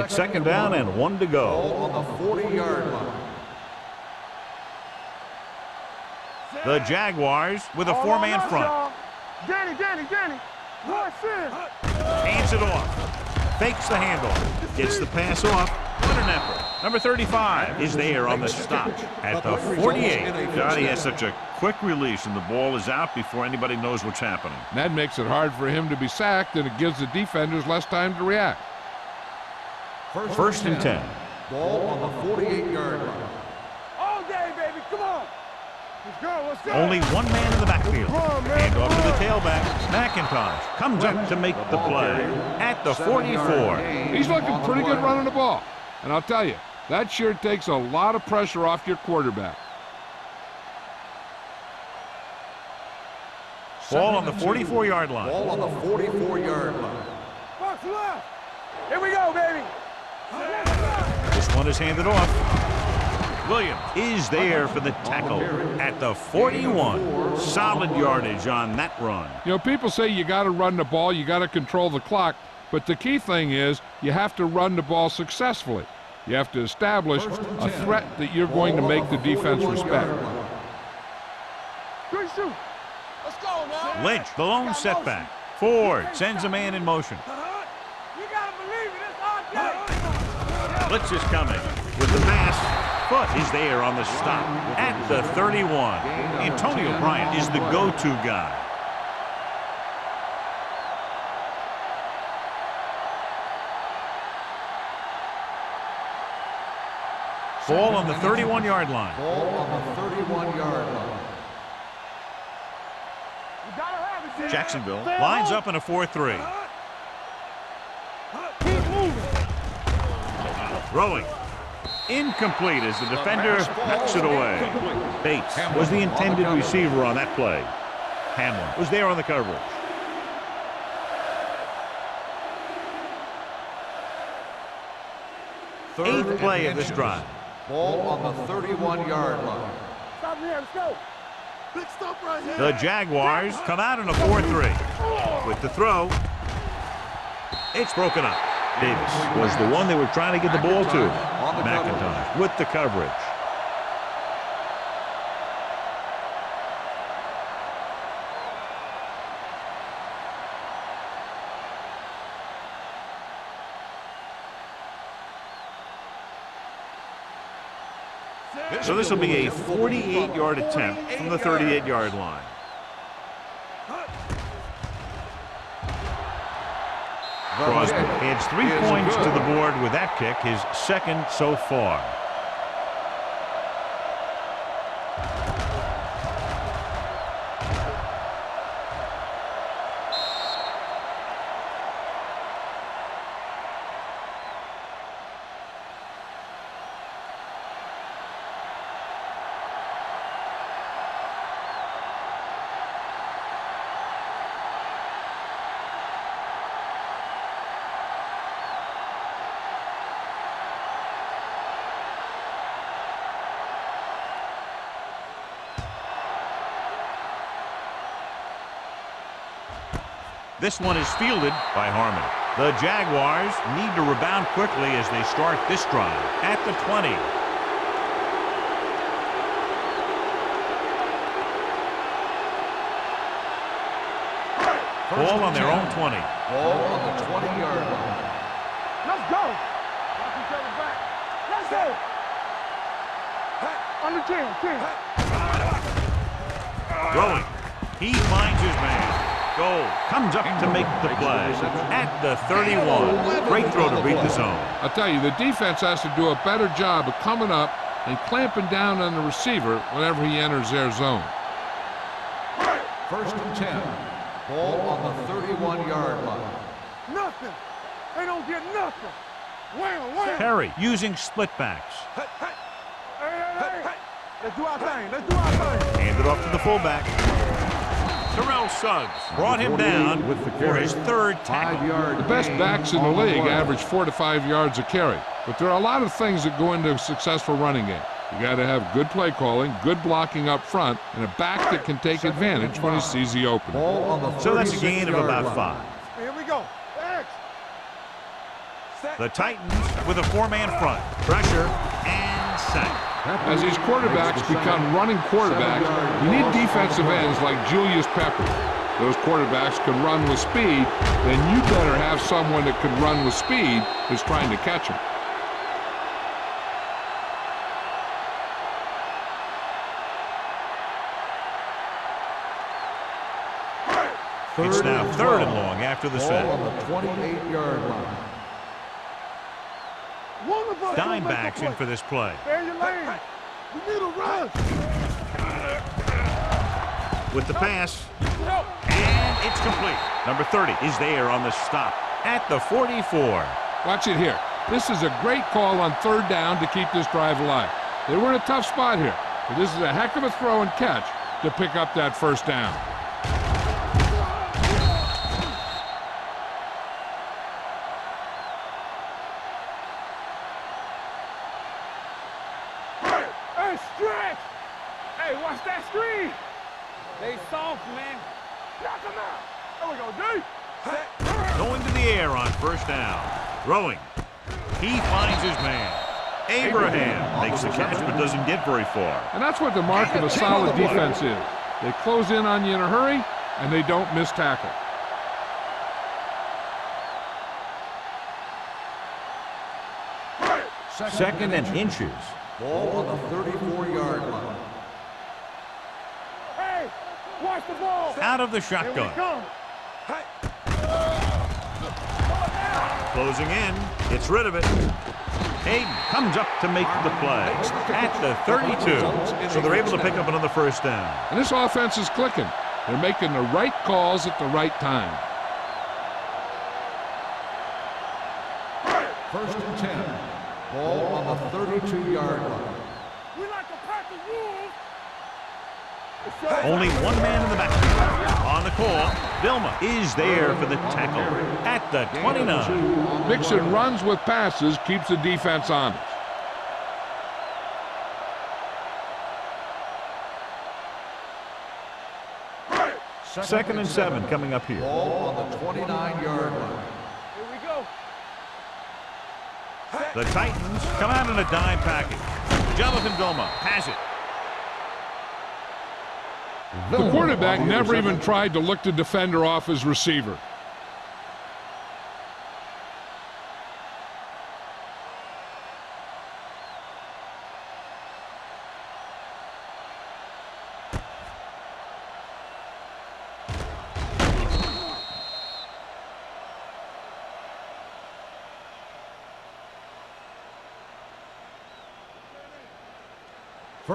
It's second down and 1 to go.
Ball on the 40-yard line.
The Jaguars with a 4-man front.
Danny. Rush in.
Hands it off. Fakes the handle. Gets the pass off. What an effort. Number 35 is there on the stop at the 48. God, he has such a quick release, and the ball is out before anybody knows what's happening.
That makes it hard for him to be sacked, and it gives the defenders less time to react.
First and 10.
Ball on the 48-yard line.
All day, baby. Come on. Let's go.
Only one man in the backfield. Hand off to the tailback. McIntosh comes up to make the play at the 44.
He's looking pretty good running the ball. And I'll tell you, that sure takes a lot of pressure off your quarterback.
Ball on the 44-yard line.
Ball on the 44-yard line.
Box left. Here we go, baby.
This one is handed off. Williams is there for the tackle at the 41. Solid yardage on that run.
You know, people say you got to run the ball, you got to control the clock, but the key thing is you have to run the ball successfully. You have to establish a threat that you're going to make the defense respect.
Good shoot. Let's go now.
Lynch, the lone setback. Ford sends a man in motion.
You got to believe it. It's our day.
Blitz is coming with the pass. Foot is there on the stop at the 31. Antonio Bryant is the go-to guy. Ball on the 31-yard line.
Ball on the 31-yard line.
You gotta have it, Jim.
Jacksonville
Stay
lines
home.
up in a 4-3.
Keep moving.
Throwing. Incomplete as the defender knocks it away. Bates was the intended receiver on that play. Hamlin was there on the coverage. Eighth play of this drive.
Ball on the 31-yard line.
Stop here. Let's go. Big stop right here.
The Jaguars come out in a 4-3. With the throw, it's broken up. Davis was the one they were trying to get the ball to. McIntosh with the coverage. So this will be a 48-yard attempt from the 38-yard line. Crosby adds 3 points to the board with that kick, his second so far. This one is fielded by Harmon. The Jaguars need to rebound quickly as they start this drive at the 20. Ball on their own 20.
Ball on the 20-yard line.
Let's go. Watch each other back. Let's go. On the 10.
Throwing. He finds his man. Goal comes up to make the play at the 31. Great throw to beat the zone.
I'll tell you, the defense has to do a better job of coming up and clamping down on the receiver whenever he enters their zone.
First and 10. Ball on the 31-yard line.
Nothing. They don't get nothing. Wham, wham.
Perry using split backs.
Hey. Let's do our thing. Let's do our thing.
Handed off to the fullback. Terrell Suggs brought him down for his third tackle.
The best backs in the league average 4 to 5 yards a carry. But there are a lot of things that go into a successful running game. You got to have good play calling, good blocking up front, and a back that can take advantage when he sees the opening.
So that's a gain of about 5.
Here we go.
The Titans with a 4-man front. Pressure and sack.
As these quarterbacks become running quarterbacks, you need defensive ends like Julius Peppers. Those quarterbacks can run with speed, then you better have someone that can run with speed who's trying to catch him.
It's now 3rd and long after the sack.
On the 28-yard line.
Dime backs in for this play.
Stay in your lane. We need a run.
With the pass. And it's complete. Number 30 is there on the stop at the 44.
Watch it here. This is a great call on 3rd down to keep this drive alive. They were in a tough spot here, but this is a heck of a throw and catch to pick up that 1st down.
Stretch! Hey, watch that screen! They soft, man. Knock them out. There we go, D.
Going to the air on 1st down. Throwing. He finds his man. Abraham makes the catch but doesn't get very far.
And that's what the mark of a solid defense is. They close in on you in a hurry, and they don't miss tackle.
Second and inches.
Ball on the 34-yard line.
Hey, watch the ball.
Out of the
Here we
shotgun.
come.
Closing in. Gets rid of it. Hayden comes up to make the play at the 32. So they're able to pick up another first down.
And this offense is clicking. They're making the right calls at the right time.
First and 10. Ball on the 32-yard line.
We like to pack the rules.
Only one man in the backfield. On the call, Vilma is there for the tackle at the 29.
Mixing runs with passes keeps the defense honest.
Second and 7 coming up here.
Ball on the 29-yard line.
Here we go.
The Titans come out in a dime package. Jonathan Vilma has it.
The quarterback never even tried to look the defender off his receiver.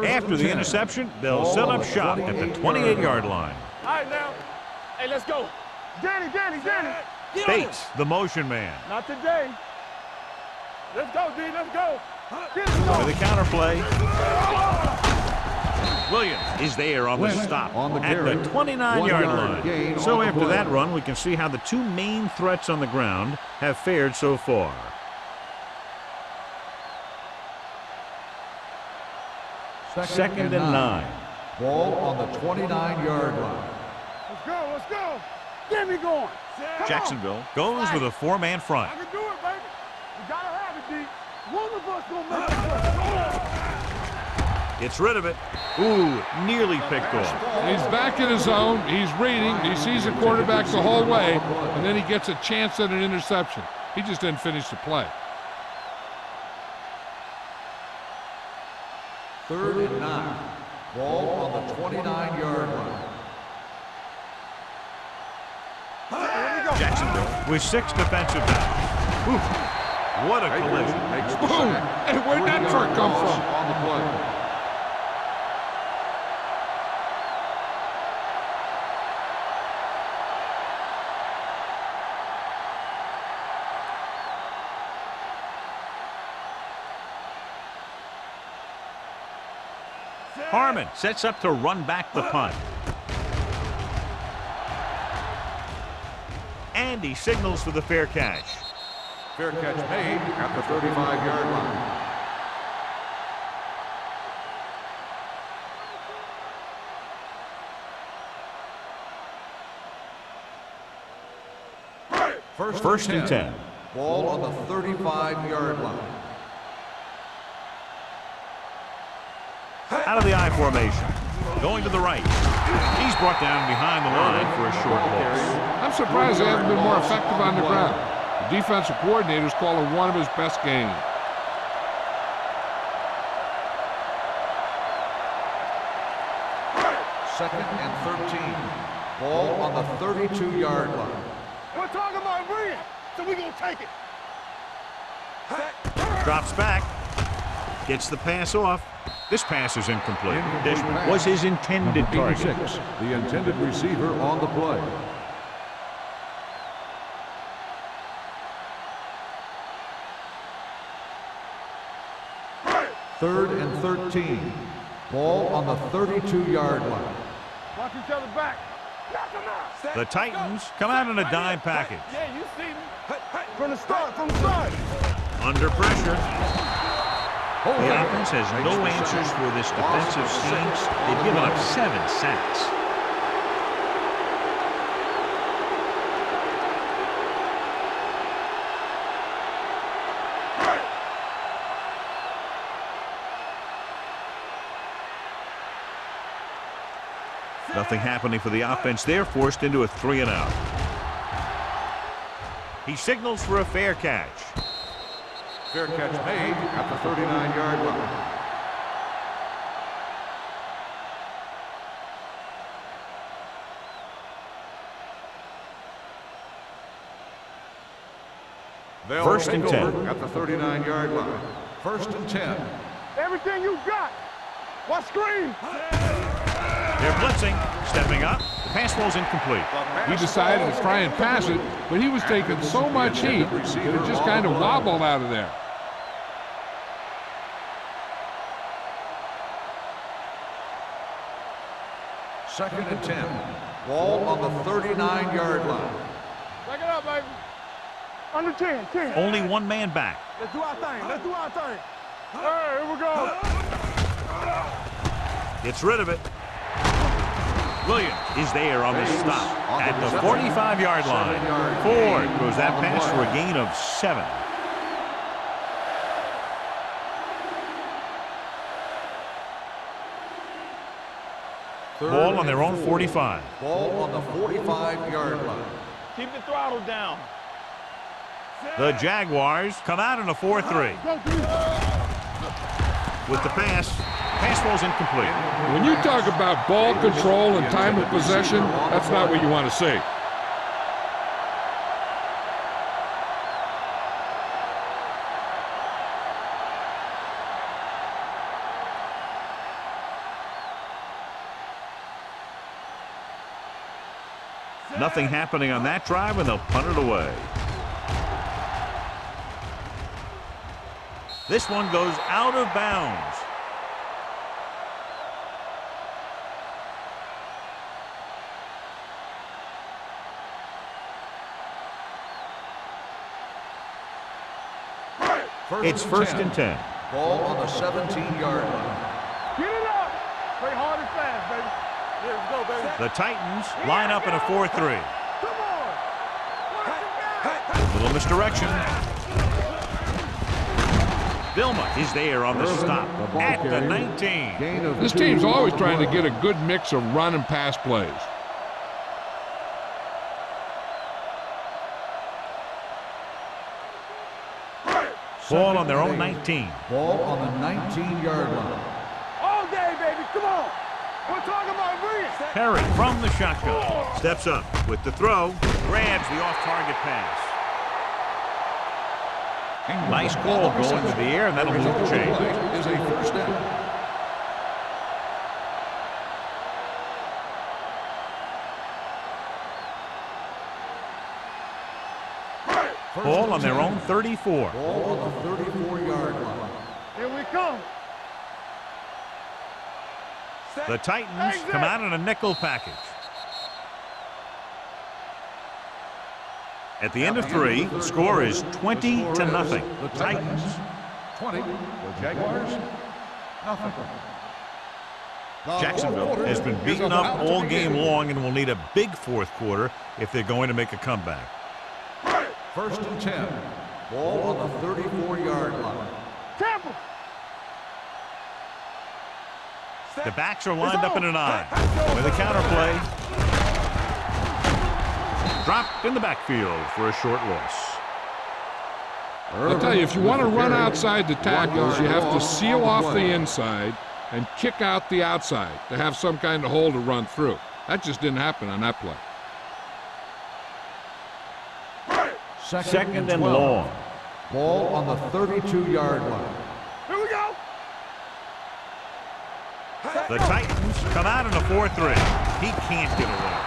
After the interception, they'll set up shop at the 28-yard line.
All right, now. Hey, let's go. Danny.
Bates, the motion man.
Not today. Let's go, D. Let's go.
With the counter play. Williams is there on the stop at the 29-yard line. So after that run, we can see how the two main threats on the ground have fared so far. Second and 9.
Ball on the 29-yard line.
Let's go. Get me going.
Jacksonville goes with a four-man front.
I can do it, baby. You gotta have it, D. One of us gonna make it.
Gets rid of it. Ooh, nearly picked off.
He's back in his zone. He's reading. He sees the quarterback the whole way, and then he gets a chance at an interception. He just didn't finish the play.
Third and 9. Ball on the 29-yard line.
Jacksonville with 6 defensive backs. Oof, what a collision.
Boom! Hey, where'd that truck come from?
On the play.
Harmon sets up to run back the punt. And he signals for the fair catch.
Fair catch made at the 35-yard line.
First and 10.
Ball on the 35-yard line.
Out of the I formation. Going to the right. He's brought down behind the line for a short loss.
I'm surprised they haven't been more effective on the ground. The defensive coordinator's calling one of his best games.
Second and 13. Ball on the 32-yard line.
We're talking about bringing, so we're gonna take it.
Drops back. Gets the pass off. This pass is incomplete. This was his intended target.
86, the intended receiver on the play. Third and 13. Ball on the 32-yard line.
Watch each other back. Knock him out.
The Titans come out in a dime package.
Yeah, you see me. From the start.
Under pressure. The offense has no answers for this defensive scheme. They've given up 7 sacks. Nothing happening for the offense. They're forced into a 3-and-out. He signals for a fair catch.
Fair catch made at the 39-yard line. They'll
First and
take
10.
over at the 39-yard line. First and 10.
Everything you got. What screen?
They're blitzing, stepping up. The pass ball's incomplete.
He decided to try and pass it, but he was taking so much heat that it just kind of wobbled out of there.
Second and 10. Ball on the 39-yard line.
Back it up, baby. Under 10, 10.
Only one man back.
Let's do our thing. Let's do our thing. All right, here we go.
Gets rid of it. Williams is there on the stop at the 45-yard line. Ford throws that pass for a gain of 7. Ball on their own 45.
Ball on the 45-yard line.
Keep the throttle down.
The Jaguars come out in a 4-3. With the pass ball's incomplete.
When you talk about ball control and time of possession, that's not what you want to see.
Nothing happening on that drive, and they'll punt it away. This one goes out of bounds. It's first and 10.
Ball on the 17-yard line.
Get it up. Play hard and fast, baby. Here we go, baby.
The Titans line up in a 4-3.
Come on.
Little misdirection. Vilma is there on the stop at the 19.
This team's always trying to get a good mix of run and pass plays.
Ball on their own 19.
Ball on the 19-yard line.
All day, baby. Come on. We're talking about bringing.
Perry from the shotgun. Steps up with the throw. Grabs the off-target pass. Nice call going to the air, and that'll move the chain.
Is a first down.
Ball on their own 34.
Ball on the 34-yard line.
Here we come.
The Titans come out in a nickel package. At the end of 3, the score is 20-0.
The Titans 20. The Jaguars nothing.
Jacksonville has been beaten up all game long and will need a big fourth quarter if they're going to make a comeback.
First and 10. Ball on the 34-yard line.
Temple.
The backs are lined up in an I with a counterplay. Dropped in the backfield for a short loss.
I'll tell you, if you want to run outside the tackles, you have to seal off the inside and kick out the outside to have some kind of hole to run through. That just didn't happen on that play.
Second and long. Ball on the 32-yard line.
Here we go.
The Titans come out in a 4-3. He can't get away.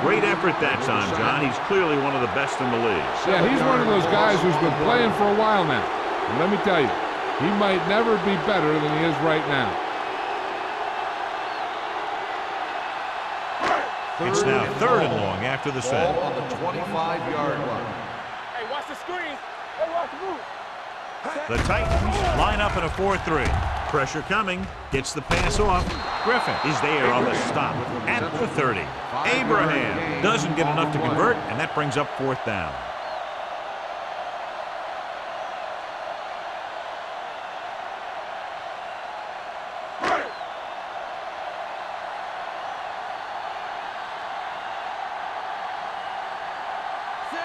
Great effort that time, John. He's clearly one of the best in the league.
Yeah, he's one of those guys who's been playing for a while now. And let me tell you, he might never be better than he is right now.
It's now third and long after the set.
Ball on the 25-yard line.
Hey, watch the screen. Hey, watch the move.
The Titans line up in a 4-3. Pressure coming. Gets the pass off. Griffin is there on the stop at the 30. Abraham doesn't get enough to convert, and that brings up fourth down.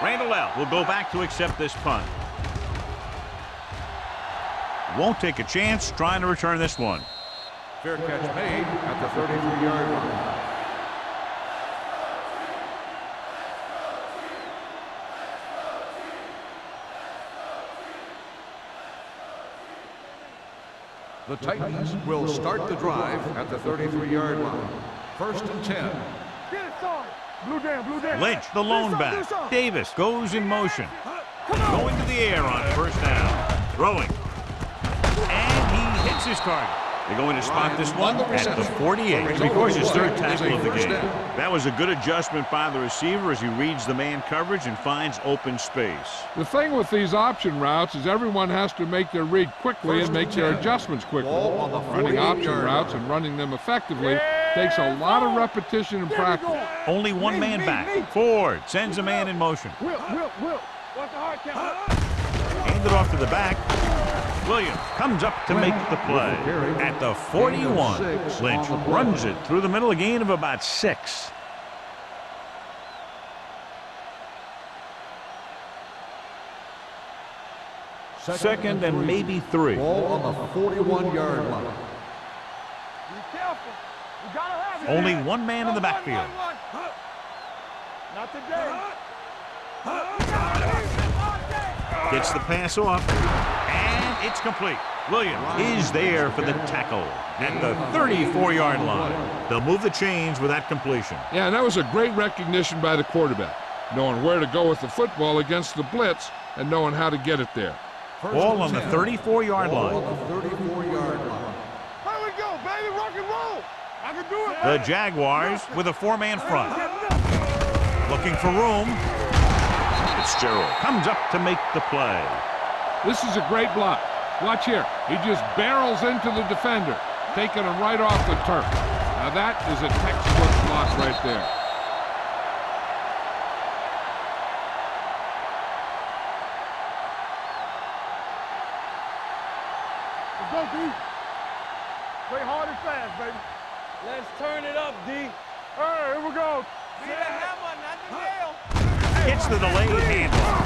Randall L. will go back to accept this punt. Won't take a chance trying to return this one.
Fair catch made at the 33-yard line. The Titans will start the drive at the 33-yard line. 1st and 10.
Get it, Sarge. Blue down.
Lynch, the lone back. Davis goes in motion. Going to the air on 1st down. Throwing. And he hits his target. They're going to spot this one at the 48. Records his 3rd tackle of the game. That was a good adjustment by the receiver as he reads the man coverage and finds open space.
The thing with these option routes is everyone has to make their read quickly and make their adjustments quickly. Running option routes and running them effectively takes a lot of repetition and practice.
Only one man back. Ford sends a man in motion.
Will. Watch the hard count.
Hand it off to the back. Williams comes up to make the play at the 41. Lynch runs it through the middle, a gain of about 6. Second and maybe 3.
Ball on the 41-yard line.
Be careful. You gotta have it.
Only one man in the backfield.
Not today.
Gets the pass off, and it's complete. Williams is there for the tackle at the 34-yard line. They'll move the chains with that completion.
Yeah, and that was a great recognition by the quarterback, knowing where to go with the football against the blitz and knowing how to get it there.
Ball on the 34-yard line.
On the 34-yard line.
Here we go, baby. Rock and roll. I can do it.
The Jaguars with a 4-man front. Looking for room. Fitzgerald comes up to make the play.
This is a great block. Watch here. He just barrels into the defender, taking him right off the turf. Now that is a textbook block right there.
Let's go, D. Play hard and fast, baby. Let's turn it up, D. Hey, here we go. Be the hammer, not the nail.
Hits the delayed handoff.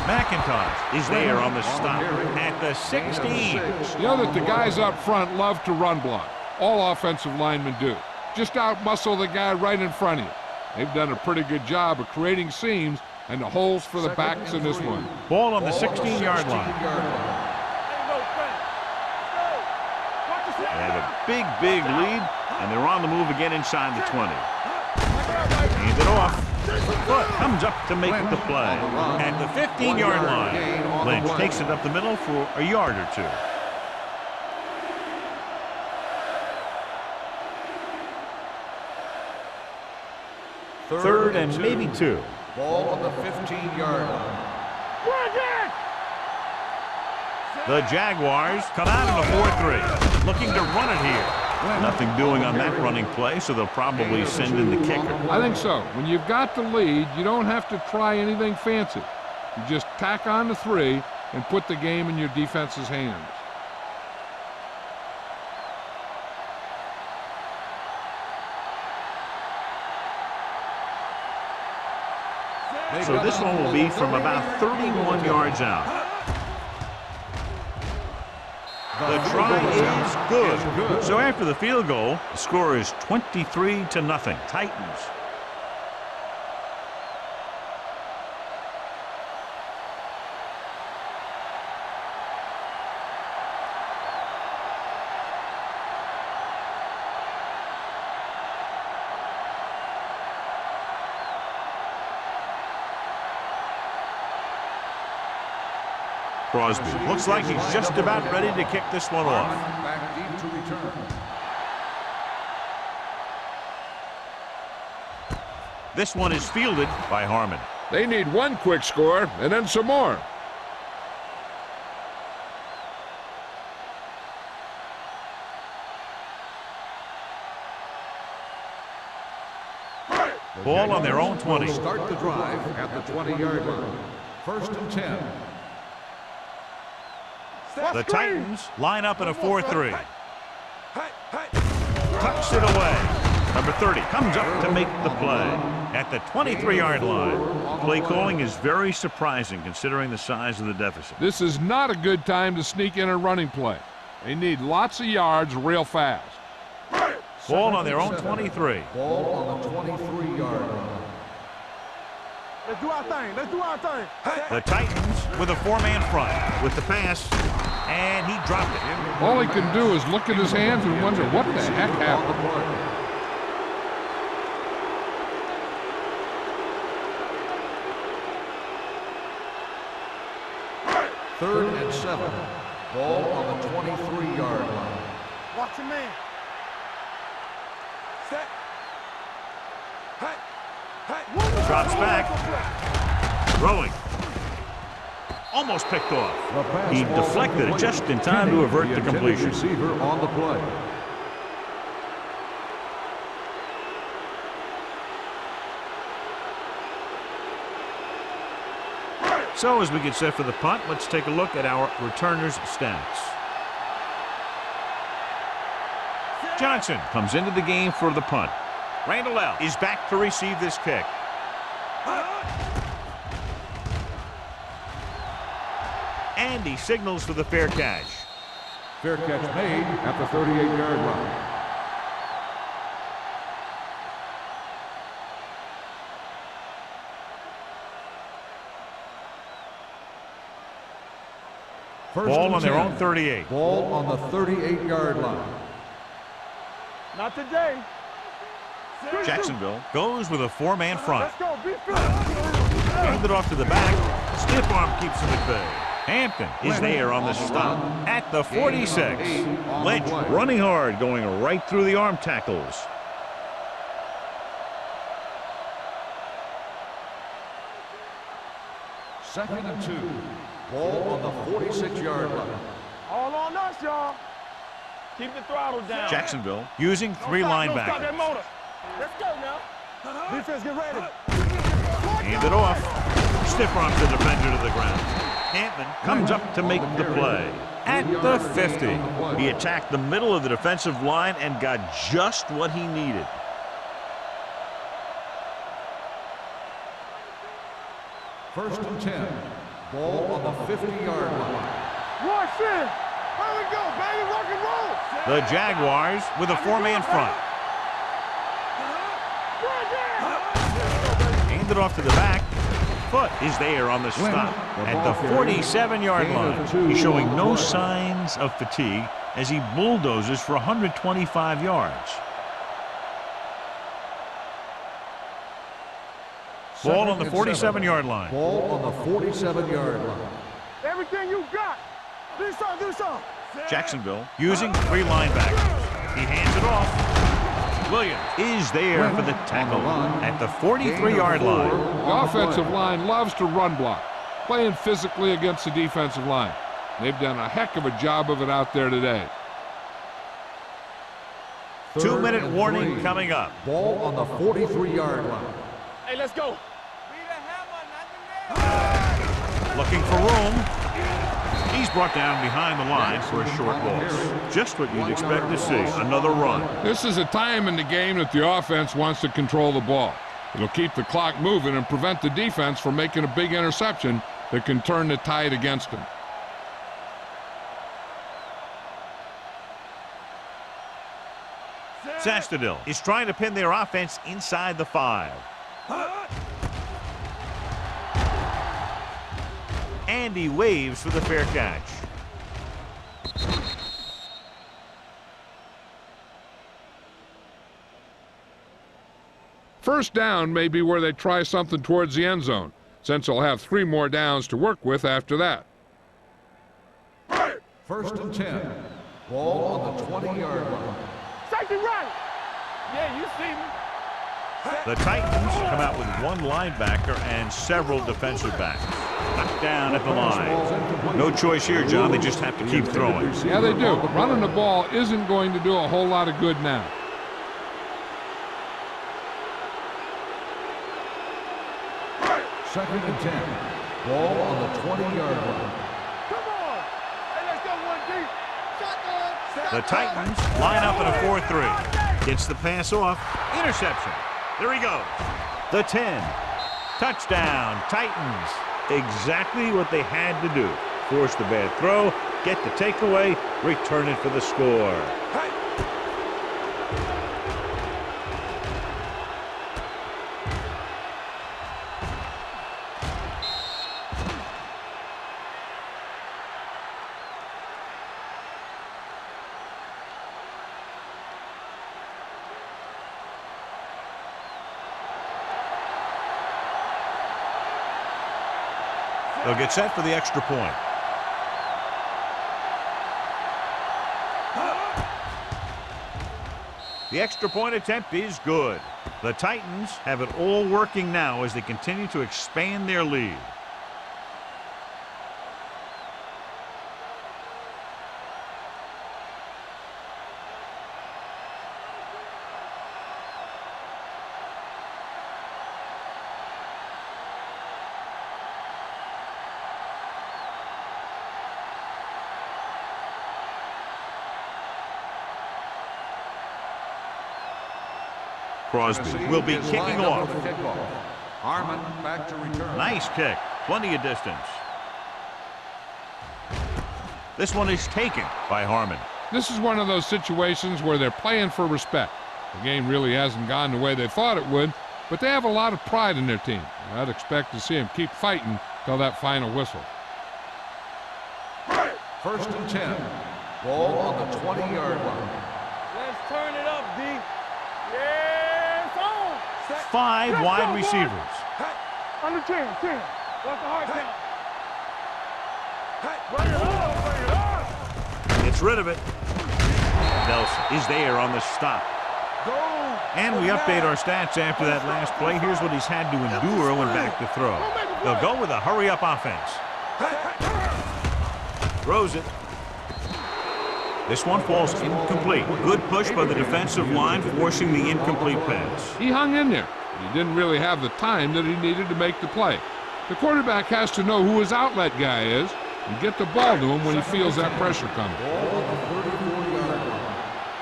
McIntosh is there on the stop at the 16.
You know that the guys up front love to run block. All offensive linemen do. Just out-muscle the guy right in front of you. They've done a pretty good job of creating seams and the holes for the backs in this one.
Ball on the 16-yard line. They have a big lead, and they're on the move again inside the 20. Hands it off. Foot comes up to make the play at the 15-yard line. Lynch takes it up the middle for a yard or 2. Third and maybe 2.
Ball on the 15-yard line.
The Jaguars come out in a 4-3, looking to run it here. Nothing doing on that running play, so they'll probably send in the kicker.
I think so. When you've got the lead, you don't have to try anything fancy. You just tack on the 3 and put the game in your defense's hands.
So this one will be from about 31 yards out. The try is good. So after the field goal, the score is 23-0. Titans. Crosby looks like he's just about ready to kick this one off.
Back deep to return.
This one is fielded by Harmon.
They need one quick score and then some more.
Ball on their own 20.
Start the drive at the 20-yard line. 1st and 10.
The Titans line up in a 4-3. Tucks it away. Number 30 comes up to make the play at the 23-yard line. Play calling is very surprising considering the size of the deficit.
This is not a good time to sneak in a running play. They need lots of yards real fast.
Ball on their own 23.
Ball on the 23-yard line.
Let's do our thing. Let's do our thing.
The Titans with a 4-man front with the pass. And he dropped it.
All he can do is look at his hands and wonder what the heck happened.
3rd and 7. Ball on the 23-yard line.
Watch your man. Set. Hey. Hey.
Drops back. Throwing. Almost picked off. He deflected it just in time to avert the completion.
Receiver on the play.
So as we get set for the punt, let's take a look at our returners' stats. Johnson comes into the game for the punt. Randall is back to receive this kick. And he signals for the fair catch.
Fair catch made at the 38-yard line.
Ball on their own 38.
Ball on the 38-yard line.
Not today.
Jacksonville goes with a four-man front.
Let's go. Be fit.
Hand it off to the back. Stiff arm keeps him at bay. Hampton is there on the stop at the 46. Lynch running hard, going right through the arm tackles.
Second and 2. Ball on the 46-yard line.
All on us, y'all. Keep the throttle down.
Jacksonville using three
Don't stop
linebackers.
that motor. Let's go now. Defense, get ready.
Hand it off. Stiff arms the defender to the ground. Hampton comes up to make the play. At the 50, he attacked the middle of the defensive line and got just what he needed.
First and 10. Ball on the 50-yard line.
Rush in. Here we go, baby. Rock and roll.
The Jaguars with a four-man front. Hand it off to the back. Foot is there on the stop at the 47-yard line. He's showing no signs of fatigue as he bulldozes for 125 yards. Ball on the 47-yard line.
Ball on the 47-yard line.
Everything you got. Do something, do something.
Jacksonville using three linebackers. He hands it off. Williams is there for the tackle at the 43-yard line.
The offensive line loves to run block, playing physically against the defensive line. They've done a heck of a job of it out there today.
2-minute warning coming up.
Ball on the 43-yard line.
Hey, let's go.
Looking for room. He's brought down behind the line for a short loss. Just what you'd expect to see, another run.
This is a time in the game that the offense wants to control the ball. It'll keep the clock moving and prevent the defense from making a big interception that can turn the tide against them.
Sastadil is trying to pin their offense inside the 5. And he waves for the fair catch.
First down may be where they try something towards the end zone, since they'll have 3 more downs to work with after that.
First and 10. Ball on the 20-yard line.
Safety right. Yeah, you see me.
The Titans come out with one linebacker and several defensive backs. Knocked down at the line. No choice here, John. They just have to keep throwing.
Yeah, they do. Running the ball isn't going to do a whole lot of good now.
Second and 10. Ball on the 20-yard line.
Come on. Hey, let's go one deep.
The Titans line up in a 4-3. Gets the pass off. Interception. There he goes. The 10. Touchdown, Titans. Exactly what they had to do. Force the bad throw, get the takeaway, return it for the score. They'll get set for the extra point. The extra point attempt is good. The Titans have it all working now as they continue to expand their lead. Crosby will be kicking off.
Harmon back to return.
Nice kick. Plenty of distance. This one is taken by Harmon.
This is one of those situations where they're playing for respect. The game really hasn't gone the way they thought it would, but they have a lot of pride in their team. I'd expect to see them keep fighting till that final whistle.
1st and 10. Ball on the 20-yard line.
Let's turn it up, D. Yeah, it's on.
5
Let's
wide
go,
receivers.
Under 10. What's the hard count? Bring it on.
Gets rid of it. Nelson is there on the stop.
Go.
And we update our stats after that last play. Here's what he's had to endure when back to throw. They'll go with a hurry-up offense. Throws it. This one falls incomplete. Good push by the defensive line, forcing the incomplete pass.
He hung in there. He didn't really have the time that he needed to make the play. The quarterback has to know who his outlet guy is and get the ball to him when he feels that pressure coming.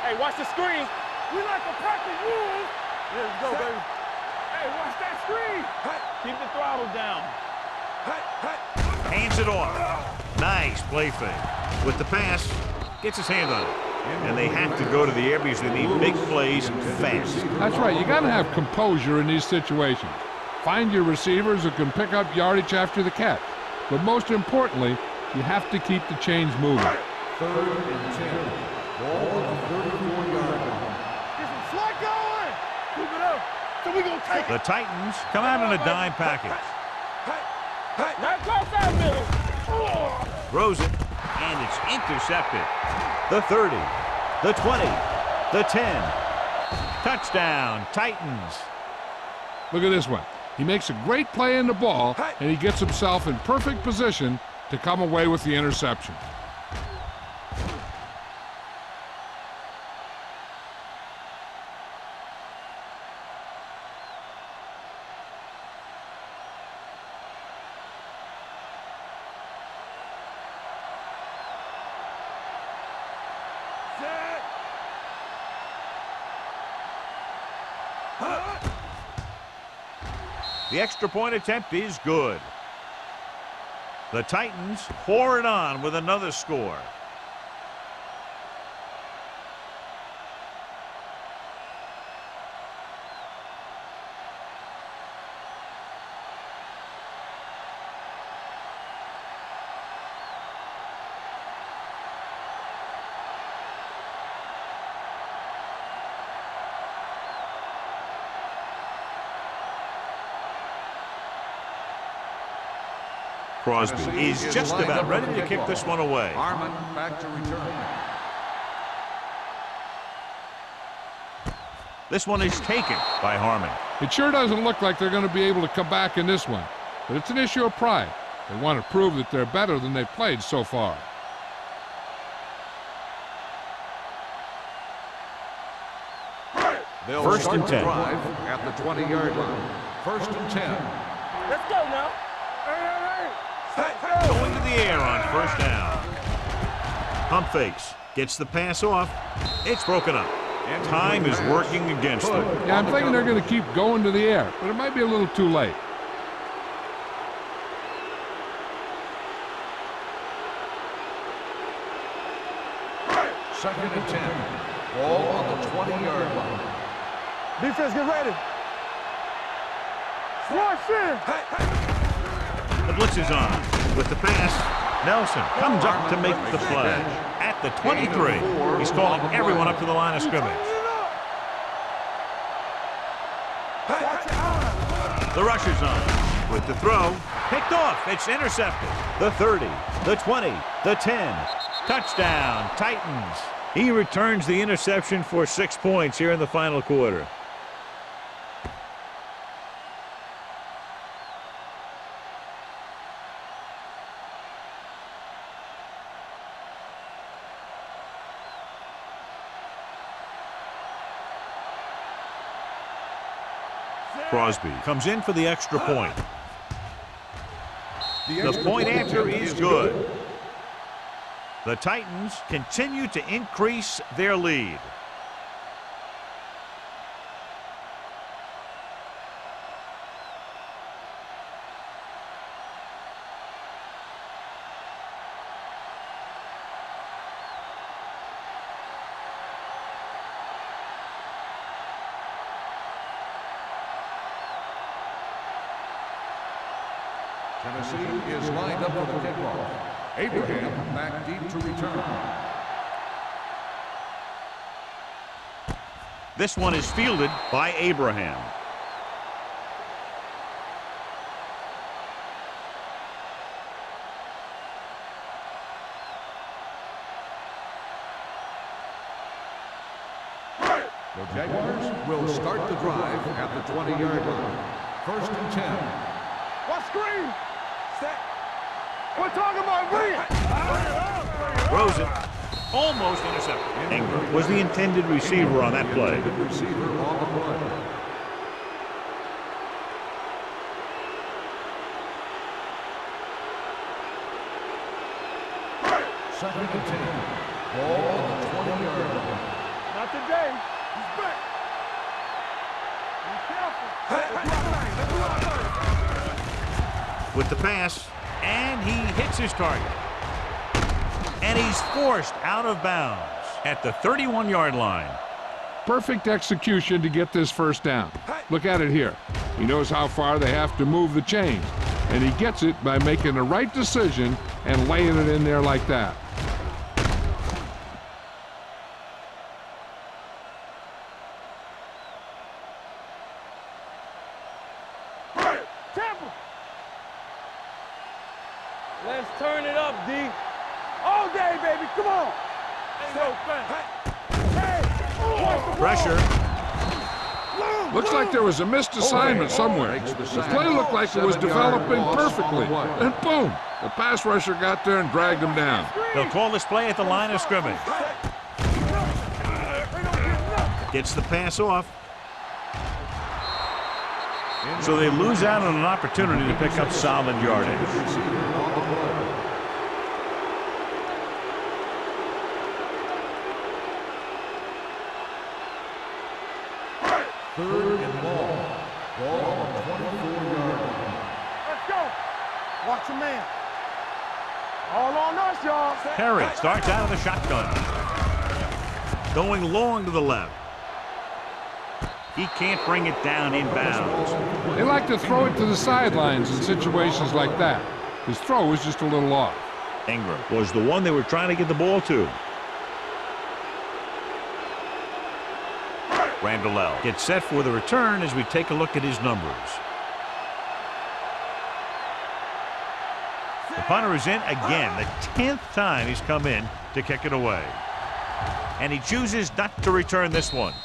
Hey, watch the screen. We like to practice rules. Let's go, baby. Hey, watch that screen. Keep the throttle down.
Hands it off. Nice play fake. With the pass, gets his hand on it. And they have to go to the air because they need big plays fast.
That's right. You got to have composure in these situations. Find your receivers who can pick up yardage after the catch. But most importantly, you have to keep the chains moving.
3rd and 10. Ball on the 34-yard line.
Get some slot going. Keep it up. So we gonna take it.
The Titans come out in a dime package.
Not cross that middle. Oh.
Throws it, and it's intercepted. The 30, the 20, the 10. Touchdown, Titans.
Look at this one. He makes a great play in the ball, and he gets himself in perfect position to come away with the interception.
The extra point attempt is good. The Titans pour it on with another score. Crosby is just about ready to kick this one away.
Harmon back to return.
This one is taken by Harmon.
It sure doesn't look like they're going to be able to come back in this one, but it's an issue of pride. They want to prove that they're better than they've played so far.
They'll
1st and 10.
drive at the 20-yard line. 1st and 10.
Let's go now.
Going to the air on 1st down. Pump fakes. Gets the pass off. It's broken up. Time is working against them.
Yeah, I'm thinking they're going to keep going to the air, but it might be a little too late.
Second and 10. Ball on the 20-yard line.
Defense, get ready. Watch in.
The blitz is on. With the pass, Nelson comes up to make the play. At the 23, he's calling everyone up to the line of scrimmage. The rusher's on. With the throw, Picked off. It's intercepted. The 30, the 20, the 10. Touchdown, Titans. He returns the interception for 6 points here in the final quarter. Crosby comes in for the extra point. The point after is good. The Titans continue to increase their lead.
Tennessee is lined up for the kickoff. Abraham back deep to return.
This one is fielded by Abraham.
The Jaguars will start the drive at the 20-yard line. 1st and 10.
What screen? Set. We're talking about green.
Throws it. Almost intercepted. Ingram was the intended receiver on that play.
Receiver on the play. Second and 10. Ball on the 20-yard line.
Not today. He's back. Be careful.
With the pass, and he hits his target. And he's forced out of bounds at the 31-yard line.
Perfect execution to get this first down. Look at it here. He knows how far they have to move the chains, and he gets it by making the right decision and laying it in there like that.
Let's turn it up, D. All day, baby. Come on.
Pressure.
Looks like there was a missed assignment somewhere. The play looked like it was developing perfectly. And boom, the pass rusher got there and dragged him down.
They'll call this play at the line of scrimmage. Gets the pass off. So they lose out on an opportunity to pick up solid yardage.
Third and long. Ball on the 24-yard line.
Let's go. Watch a man. All on us, y'all.
Perry starts out of the shotgun. Going long to the left. He can't bring it down inbounds.
They like to throw it to the sidelines in situations like that. His throw was just a little off.
Ingram was the one they were trying to get the ball to. Randall gets set for the return as we take a look at his numbers. The punter is in again, the 10th time he's come in to kick it away. And he chooses not to return this one.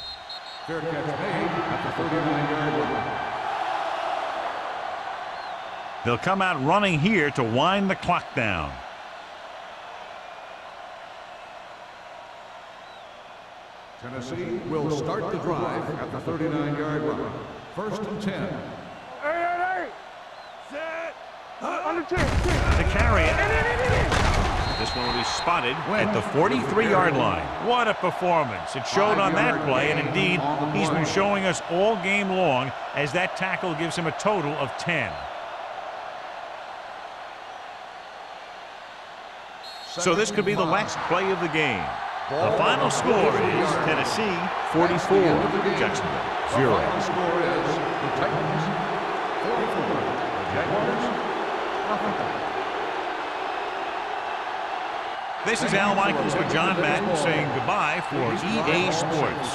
Fair catch made at the 39-yard line.
They'll come out running here to wind the clock down.
Tennessee will start the drive at the 39-yard line. 1st and 10.
Hey. Set. Under 10.
To carry it. This one will be spotted at the 43-yard line. What a performance. It showed on that play, and indeed, he's been showing us all game long as that tackle gives him a total of 10. So this could be the last play of the game. The final score is Tennessee 44, Jacksonville 0.
The final score is the Titans 44, the Jaguars nothing.
This is Al Michaels with John Madden saying goodbye for EA Sports.